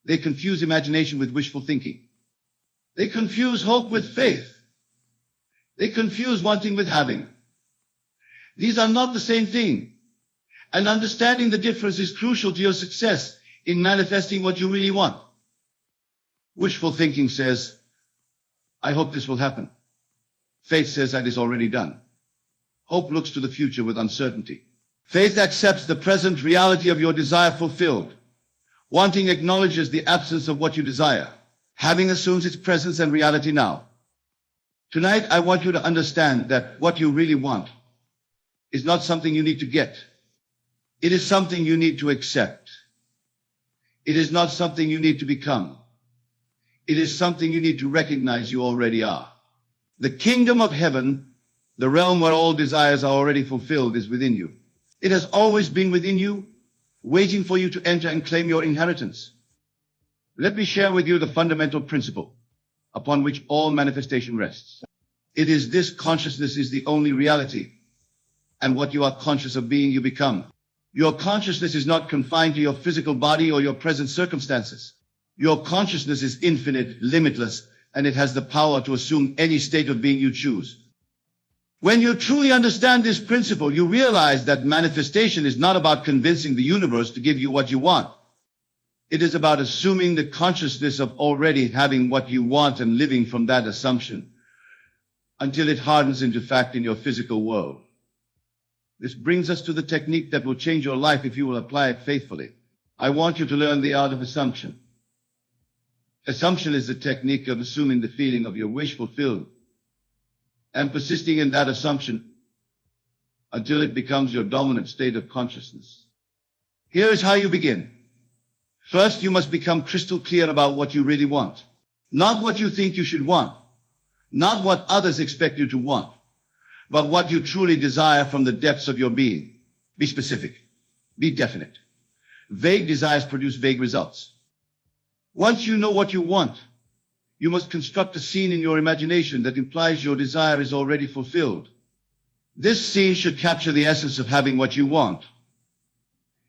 They confuse imagination with wishful thinking. They confuse hope with faith. They confuse wanting with having. These are not the same thing. And understanding the difference is crucial to your success in manifesting what you really want. Wishful thinking says, I hope this will happen. Faith says that is already done. Hope looks to the future with uncertainty. Faith accepts the present reality of your desire fulfilled. Wanting acknowledges the absence of what you desire. Having assumes its presence and reality now. Tonight, I want you to understand that what you really want is not something you need to get. It is something you need to accept. It is not something you need to become. It is something you need to recognize you already are. The kingdom of heaven, the realm where all desires are already fulfilled, is within you. It has always been within you, waiting for you to enter and claim your inheritance. Let me share with you the fundamental principle upon which all manifestation rests. It is this: consciousness is the only reality, and what you are conscious of being, you become. Your consciousness is not confined to your physical body or your present circumstances. Your consciousness is infinite, limitless, and it has the power to assume any state of being you choose. When you truly understand this principle, you realize that manifestation is not about convincing the universe to give you what you want. It is about assuming the consciousness of already having what you want and living from that assumption until it hardens into fact in your physical world. This brings us to the technique that will change your life if you will apply it faithfully. I want you to learn the art of assumption. Assumption is the technique of assuming the feeling of your wish fulfilled and persisting in that assumption until it becomes your dominant state of consciousness. Here is how you begin. First, you must become crystal clear about what you really want. Not what you think you should want. Not what others expect you to want. But what you truly desire from the depths of your being. Be specific. Be definite. Vague desires produce vague results. Once you know what you want, you must construct a scene in your imagination that implies your desire is already fulfilled. This scene should capture the essence of having what you want.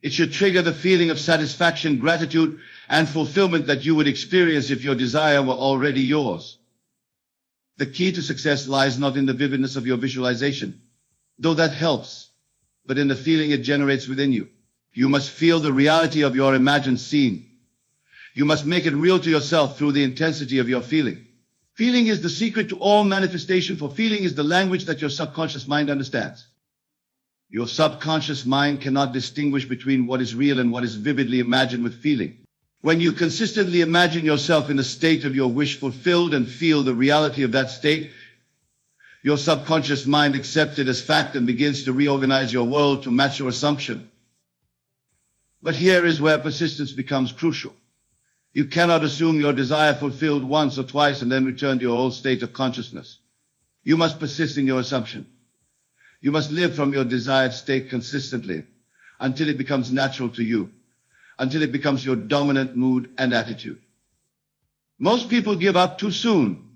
It should trigger the feeling of satisfaction, gratitude, and fulfillment that you would experience if your desire were already yours. The key to success lies not in the vividness of your visualization, though that helps, but in the feeling it generates within you. You must feel the reality of your imagined scene. You must make it real to yourself through the intensity of your feeling. Feeling is the secret to all manifestation, for feeling is the language that your subconscious mind understands. Your subconscious mind cannot distinguish between what is real and what is vividly imagined with feeling. When you consistently imagine yourself in a state of your wish fulfilled and feel the reality of that state, your subconscious mind accepts it as fact and begins to reorganize your world to match your assumption. But here is where persistence becomes crucial. You cannot assume your desire fulfilled once or twice and then return to your old state of consciousness. You must persist in your assumption. You must live from your desired state consistently until it becomes natural to you, until it becomes your dominant mood and attitude. Most people give up too soon.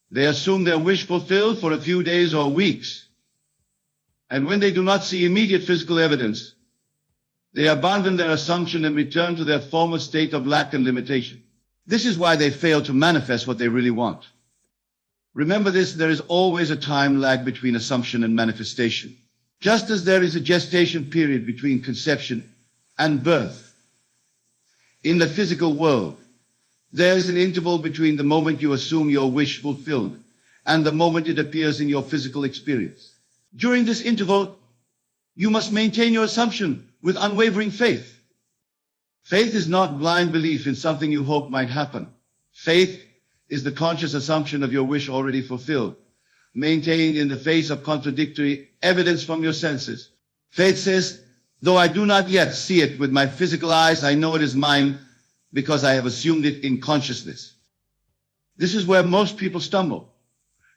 They assume their wish fulfilled for a few days or weeks. And when they do not see immediate physical evidence, they abandon their assumption and return to their former state of lack and limitation. This is why they fail to manifest what they really want. Remember this: there is always a time lag between assumption and manifestation. Just as there is a gestation period between conception and birth. In the physical world, there is an interval between the moment you assume your wish fulfilled and the moment it appears in your physical experience. During this interval, you must maintain your assumption with unwavering faith. Faith is not blind belief in something you hope might happen. Faith is the conscious assumption of your wish already fulfilled, maintained in the face of contradictory evidence from your senses. Faith says, though I do not yet see it with my physical eyes, I know it is mine because I have assumed it in consciousness. This is where most people stumble.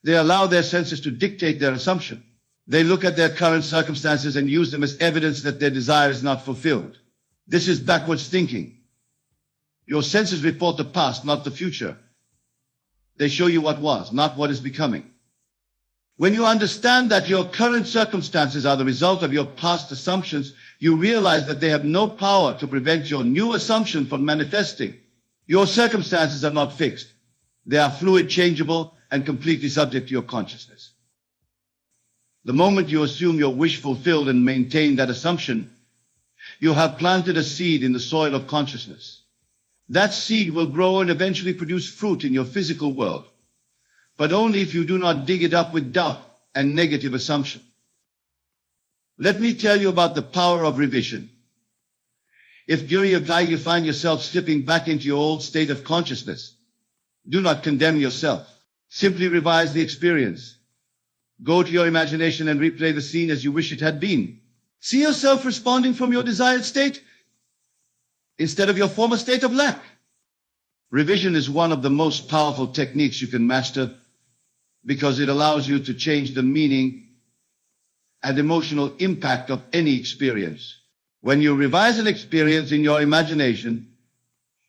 They allow their senses to dictate their assumption. They look at their current circumstances and use them as evidence that their desire is not fulfilled. This is backwards thinking. Your senses report the past, not the future. They show you what was, not what is becoming. When you understand that your current circumstances are the result of your past assumptions, you realize that they have no power to prevent your new assumption from manifesting. Your circumstances are not fixed. They are fluid, changeable, and completely subject to your consciousness. The moment you assume your wish fulfilled and maintain that assumption, you have planted a seed in the soil of consciousness. That seed will grow and eventually produce fruit in your physical world, but only if you do not dig it up with doubt and negative assumption. Let me tell you about the power of revision. If during your life you find yourself slipping back into your old state of consciousness, do not condemn yourself. Simply revise the experience. Go to your imagination and replay the scene as you wish it had been. See yourself responding from your desired state instead of your former state of lack. Revision is one of the most powerful techniques you can master because it allows you to change the meaning and emotional impact of any experience. When you revise an experience in your imagination,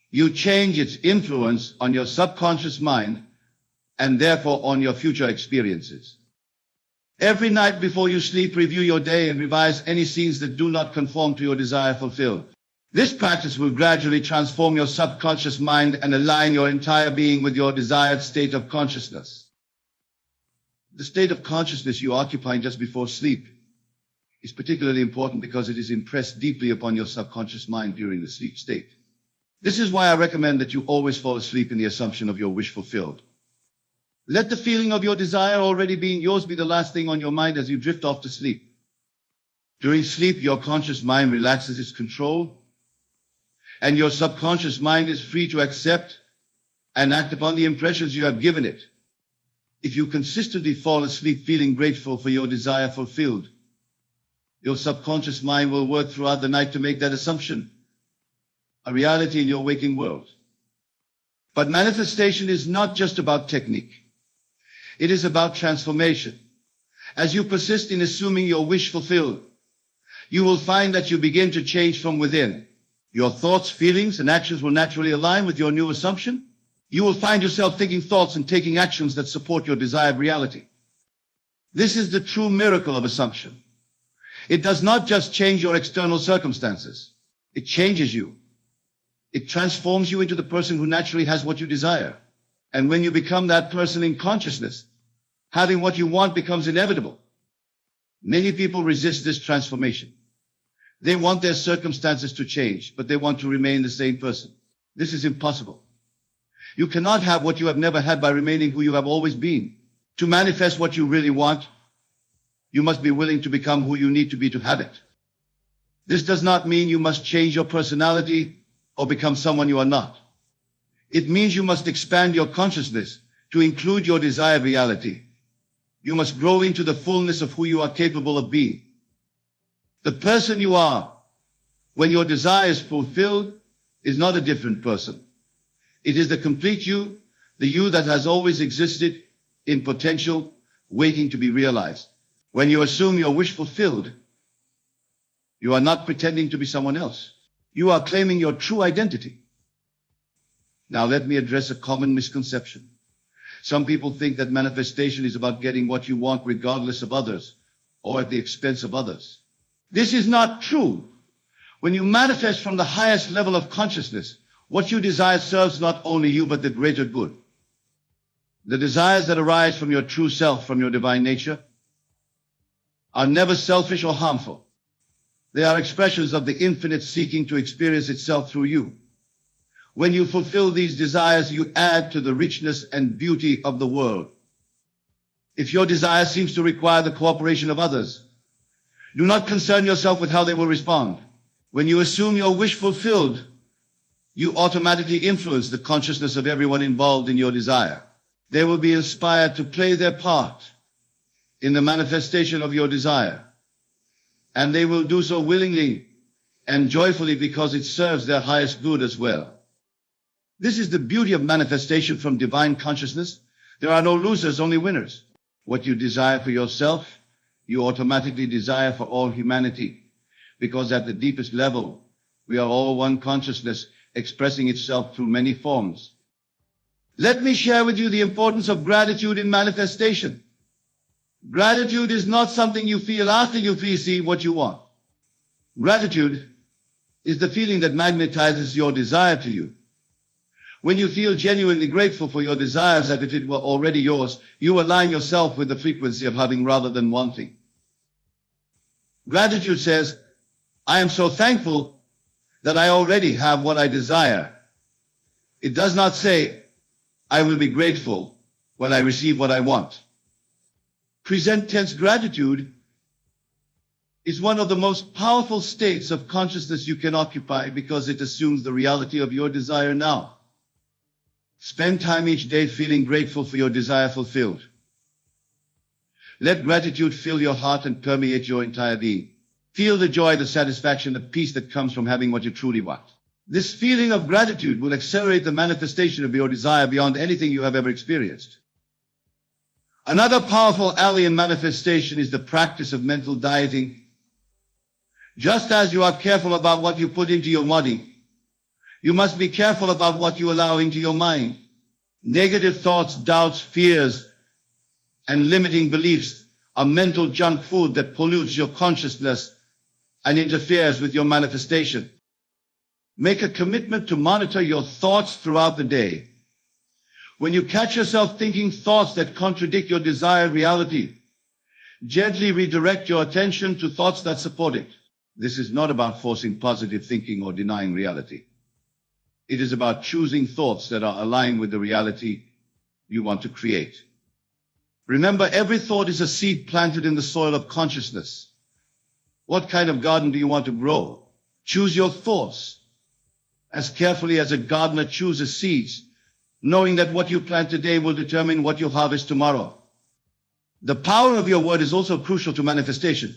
you change its influence on your subconscious mind and therefore on your future experiences. Every night before you sleep, review your day and revise any scenes that do not conform to your desire fulfilled. This practice will gradually transform your subconscious mind and align your entire being with your desired state of consciousness. The state of consciousness you occupy just before sleep is particularly important because it is impressed deeply upon your subconscious mind during the sleep state. This is why I recommend that you always fall asleep in the assumption of your wish fulfilled. Let the feeling of your desire already being yours be the last thing on your mind as you drift off to sleep. During sleep, your conscious mind relaxes its control, and your subconscious mind is free to accept and act upon the impressions you have given it. If you consistently fall asleep feeling grateful for your desire fulfilled, your subconscious mind will work throughout the night to make that assumption a reality in your waking world. But manifestation is not just about technique. It is about transformation. As you persist in assuming your wish fulfilled, you will find that you begin to change from within. Your thoughts, feelings, and actions will naturally align with your new assumption. You will find yourself thinking thoughts and taking actions that support your desired reality. This is the true miracle of assumption. It does not just change your external circumstances. It changes you. It transforms you into the person who naturally has what you desire. And when you become that person in consciousness, having what you want becomes inevitable. Many people resist this transformation. They want their circumstances to change, but they want to remain the same person. This is impossible. You cannot have what you have never had by remaining who you have always been. To manifest what you really want, you must be willing to become who you need to be to have it. This does not mean you must change your personality or become someone you are not. It means you must expand your consciousness to include your desired reality. You must grow into the fullness of who you are capable of being. The person you are, when your desire is fulfilled, is not a different person. It is the complete you, the you that has always existed in potential, waiting to be realized. When you assume your wish fulfilled, you are not pretending to be someone else. You are claiming your true identity. Now let me address a common misconception. Some people think that manifestation is about getting what you want regardless of others or at the expense of others. This is not true. When you manifest from the highest level of consciousness, what you desire serves not only you but the greater good. The desires that arise from your true self, from your divine nature, are never selfish or harmful. They are expressions of the infinite seeking to experience itself through you. When you fulfill these desires, you add to the richness and beauty of the world. If your desire seems to require the cooperation of others, do not concern yourself with how they will respond. When you assume your wish fulfilled, you automatically influence the consciousness of everyone involved in your desire. They will be inspired to play their part in the manifestation of your desire, and they will do so willingly and joyfully because it serves their highest good as well. This is the beauty of manifestation from divine consciousness. There are no losers, only winners. What you desire for yourself, you automatically desire for all humanity, because at the deepest level, we are all one consciousness, expressing itself through many forms. Let me share with you the importance of gratitude in manifestation. Gratitude is not something you feel after you receive what you want. Gratitude is the feeling that magnetizes your desire to you. When you feel genuinely grateful for your desires as if it were already yours, you align yourself with the frequency of having rather than wanting. Gratitude says, I am so thankful that I already have what I desire. It does not say, I will be grateful when I receive what I want. Present tense gratitude is one of the most powerful states of consciousness you can occupy because it assumes the reality of your desire now. Spend time each day feeling grateful for your desire fulfilled. Let gratitude fill your heart and permeate your entire being. Feel the joy, the satisfaction, the peace that comes from having what you truly want. This feeling of gratitude will accelerate the manifestation of your desire beyond anything you have ever experienced. Another powerful ally in manifestation is the practice of mental dieting. Just as you are careful about what you put into your body, you must be careful about what you allow into your mind. Negative thoughts, doubts, fears, and limiting beliefs are mental junk food that pollutes your consciousness and interferes with your manifestation. Make a commitment to monitor your thoughts throughout the day. When you catch yourself thinking thoughts that contradict your desired reality, gently redirect your attention to thoughts that support it. This is not about forcing positive thinking or denying reality. It is about choosing thoughts that are aligned with the reality you want to create. Remember, every thought is a seed planted in the soil of consciousness. What kind of garden do you want to grow? Choose your thoughts as carefully as a gardener chooses seeds, knowing that what you plant today will determine what you harvest tomorrow. The power of your word is also crucial to manifestation.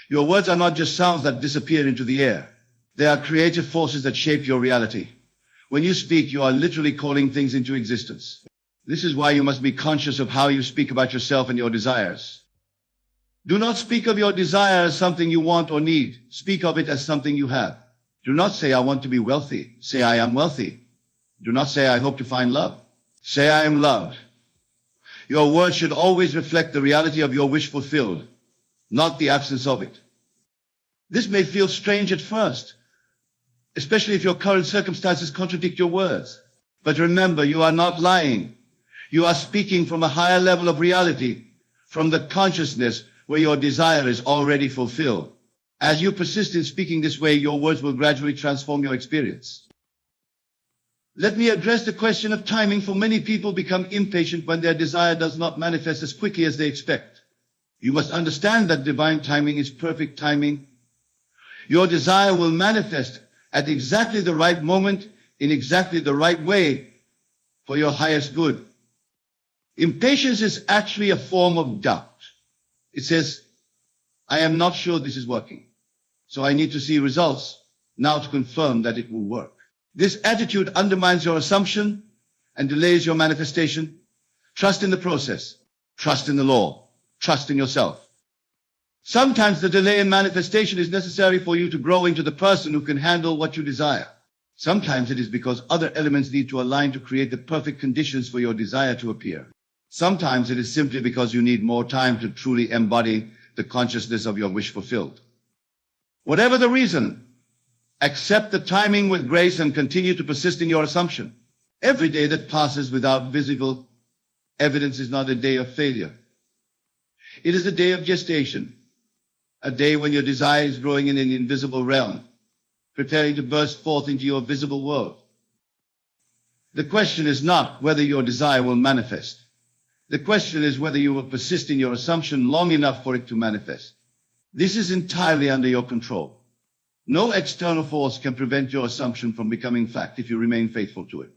Your words are not just sounds that disappear into the air. They are creative forces that shape your reality. When you speak, you are literally calling things into existence. This is why you must be conscious of how you speak about yourself and your desires. Do not speak of your desire as something you want or need. Speak of it as something you have. Do not say, I want to be wealthy. Say, I am wealthy. Do not say, I hope to find love. Say, I am loved. Your words should always reflect the reality of your wish fulfilled, not the absence of it. This may feel strange at first, especially if your current circumstances contradict your words. But remember, you are not lying. You are speaking from a higher level of reality, from the consciousness where your desire is already fulfilled. As you persist in speaking this way, your words will gradually transform your experience. Let me address the question of timing, for many people become impatient when their desire does not manifest as quickly as they expect. You must understand that divine timing is perfect timing. Your desire will manifest at exactly the right moment, in exactly the right way, for your highest good. Impatience is actually a form of doubt. It says, I am not sure this is working, so I need to see results now to confirm that it will work. This attitude undermines your assumption and delays your manifestation. Trust in the process. Trust in the law. Trust in yourself. Sometimes the delay in manifestation is necessary for you to grow into the person who can handle what you desire. Sometimes it is because other elements need to align to create the perfect conditions for your desire to appear. Sometimes it is simply because you need more time to truly embody the consciousness of your wish fulfilled. Whatever the reason, accept the timing with grace and continue to persist in your assumption. Every day that passes without visible evidence is not a day of failure. It is a day of gestation, a day when your desire is growing in an invisible realm, preparing to burst forth into your visible world. The question is not whether your desire will manifest. The question is whether you will persist in your assumption long enough for it to manifest. This is entirely under your control. No external force can prevent your assumption from becoming fact if you remain faithful to it.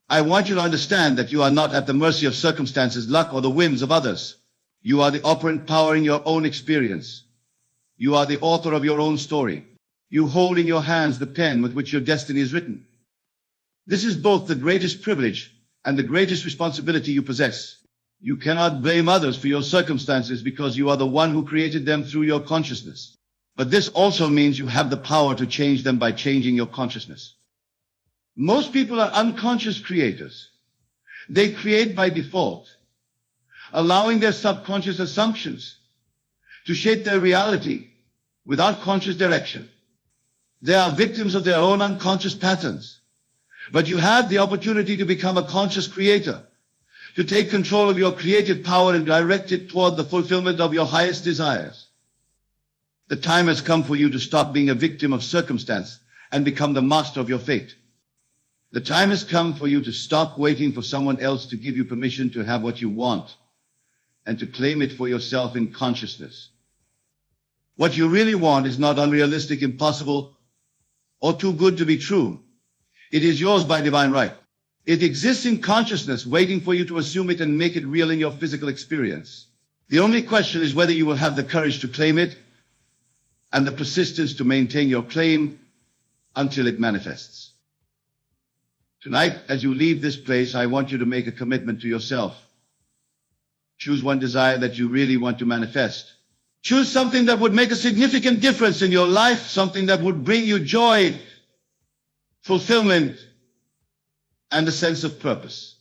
I want you to understand that you are not at the mercy of circumstances, luck, or the whims of others. You are the operant power in your own experience. You are the author of your own story. You hold in your hands the pen with which your destiny is written. This is both the greatest privilege and the greatest responsibility you possess. You cannot blame others for your circumstances because you are the one who created them through your consciousness. But this also means you have the power to change them by changing your consciousness. Most people are unconscious creators. They create by default, allowing their subconscious assumptions to shape their reality without conscious direction. They are victims of their own unconscious patterns. But you have the opportunity to become a conscious creator, to take control of your creative power and direct it toward the fulfillment of your highest desires. The time has come for you to stop being a victim of circumstance and become the master of your fate. The time has come for you to stop waiting for someone else to give you permission to have what you want and to claim it for yourself in consciousness. What you really want is not unrealistic, impossible, or too good to be true. It is yours by divine right. It exists in consciousness, waiting for you to assume it and make it real in your physical experience. The only question is whether you will have the courage to claim it and the persistence to maintain your claim until it manifests. Tonight, as you leave this place, I want you to make a commitment to yourself. Choose one desire that you really want to manifest. Choose something that would make a significant difference in your life, something that would bring you joy, fulfillment, and a sense of purpose.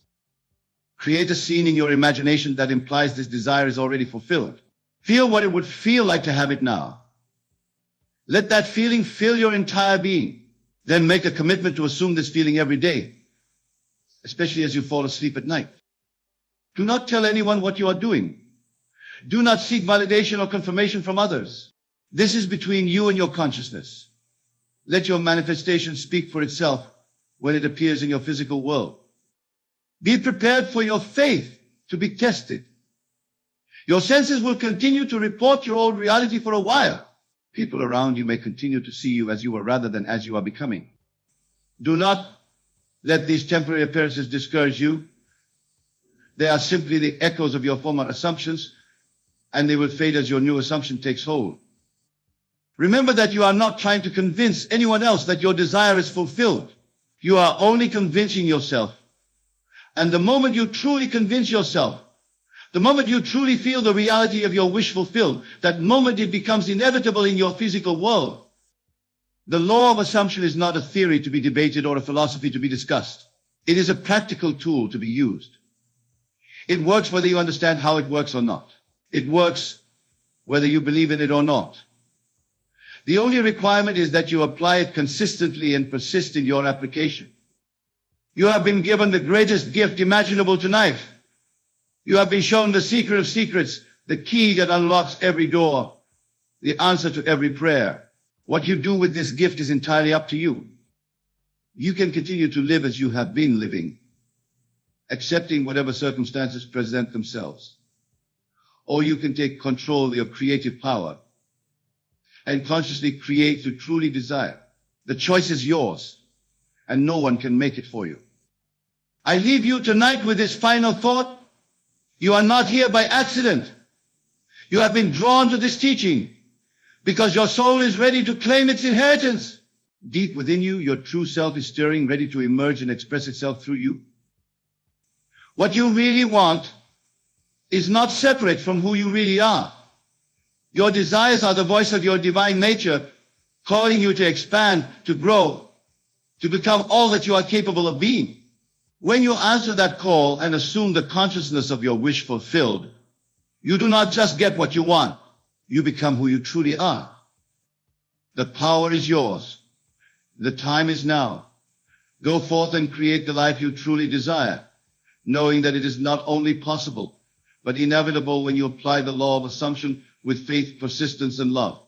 Create a scene in your imagination that implies this desire is already fulfilled. Feel what it would feel like to have it now. Let that feeling fill your entire being. Then make a commitment to assume this feeling every day, especially as you fall asleep at night. Do not tell anyone what you are doing. Do not seek validation or confirmation from others. This is between you and your consciousness. Let your manifestation speak for itself when it appears in your physical world. Be prepared for your faith to be tested. Your senses will continue to report your old reality for a while. People around you may continue to see you as you are rather than as you are becoming. Do not let these temporary appearances discourage you. They are simply the echoes of your former assumptions, and they will fade as your new assumption takes hold. Remember that you are not trying to convince anyone else that your desire is fulfilled. You are only convincing yourself. And the moment you truly convince yourself, the moment you truly feel the reality of your wish fulfilled, that moment it becomes inevitable in your physical world. The law of assumption is not a theory to be debated or a philosophy to be discussed. It is a practical tool to be used. It works whether you understand how it works or not. It works whether you believe in it or not. The only requirement is that you apply it consistently and persist in your application. You have been given the greatest gift imaginable tonight. You have been shown the secret of secrets, the key that unlocks every door, the answer to every prayer. What you do with this gift is entirely up to you. You can continue to live as you have been living, accepting whatever circumstances present themselves. Or you can take control of your creative power and consciously create to truly desire. The choice is yours, and no one can make it for you. I leave you tonight with this final thought. You are not here by accident. You have been drawn to this teaching because your soul is ready to claim its inheritance. Deep within you, your true self is stirring, ready to emerge and express itself through you. What you really want is not separate from who you really are. Your desires are the voice of your divine nature, calling you to expand, to grow, to become all that you are capable of being. When you answer that call and assume the consciousness of your wish fulfilled, you do not just get what you want, you become who you truly are. The power is yours. The time is now. Go forth and create the life you truly desire, knowing that it is not only possible, but inevitable when you apply the law of assumption with faith, persistence, and love.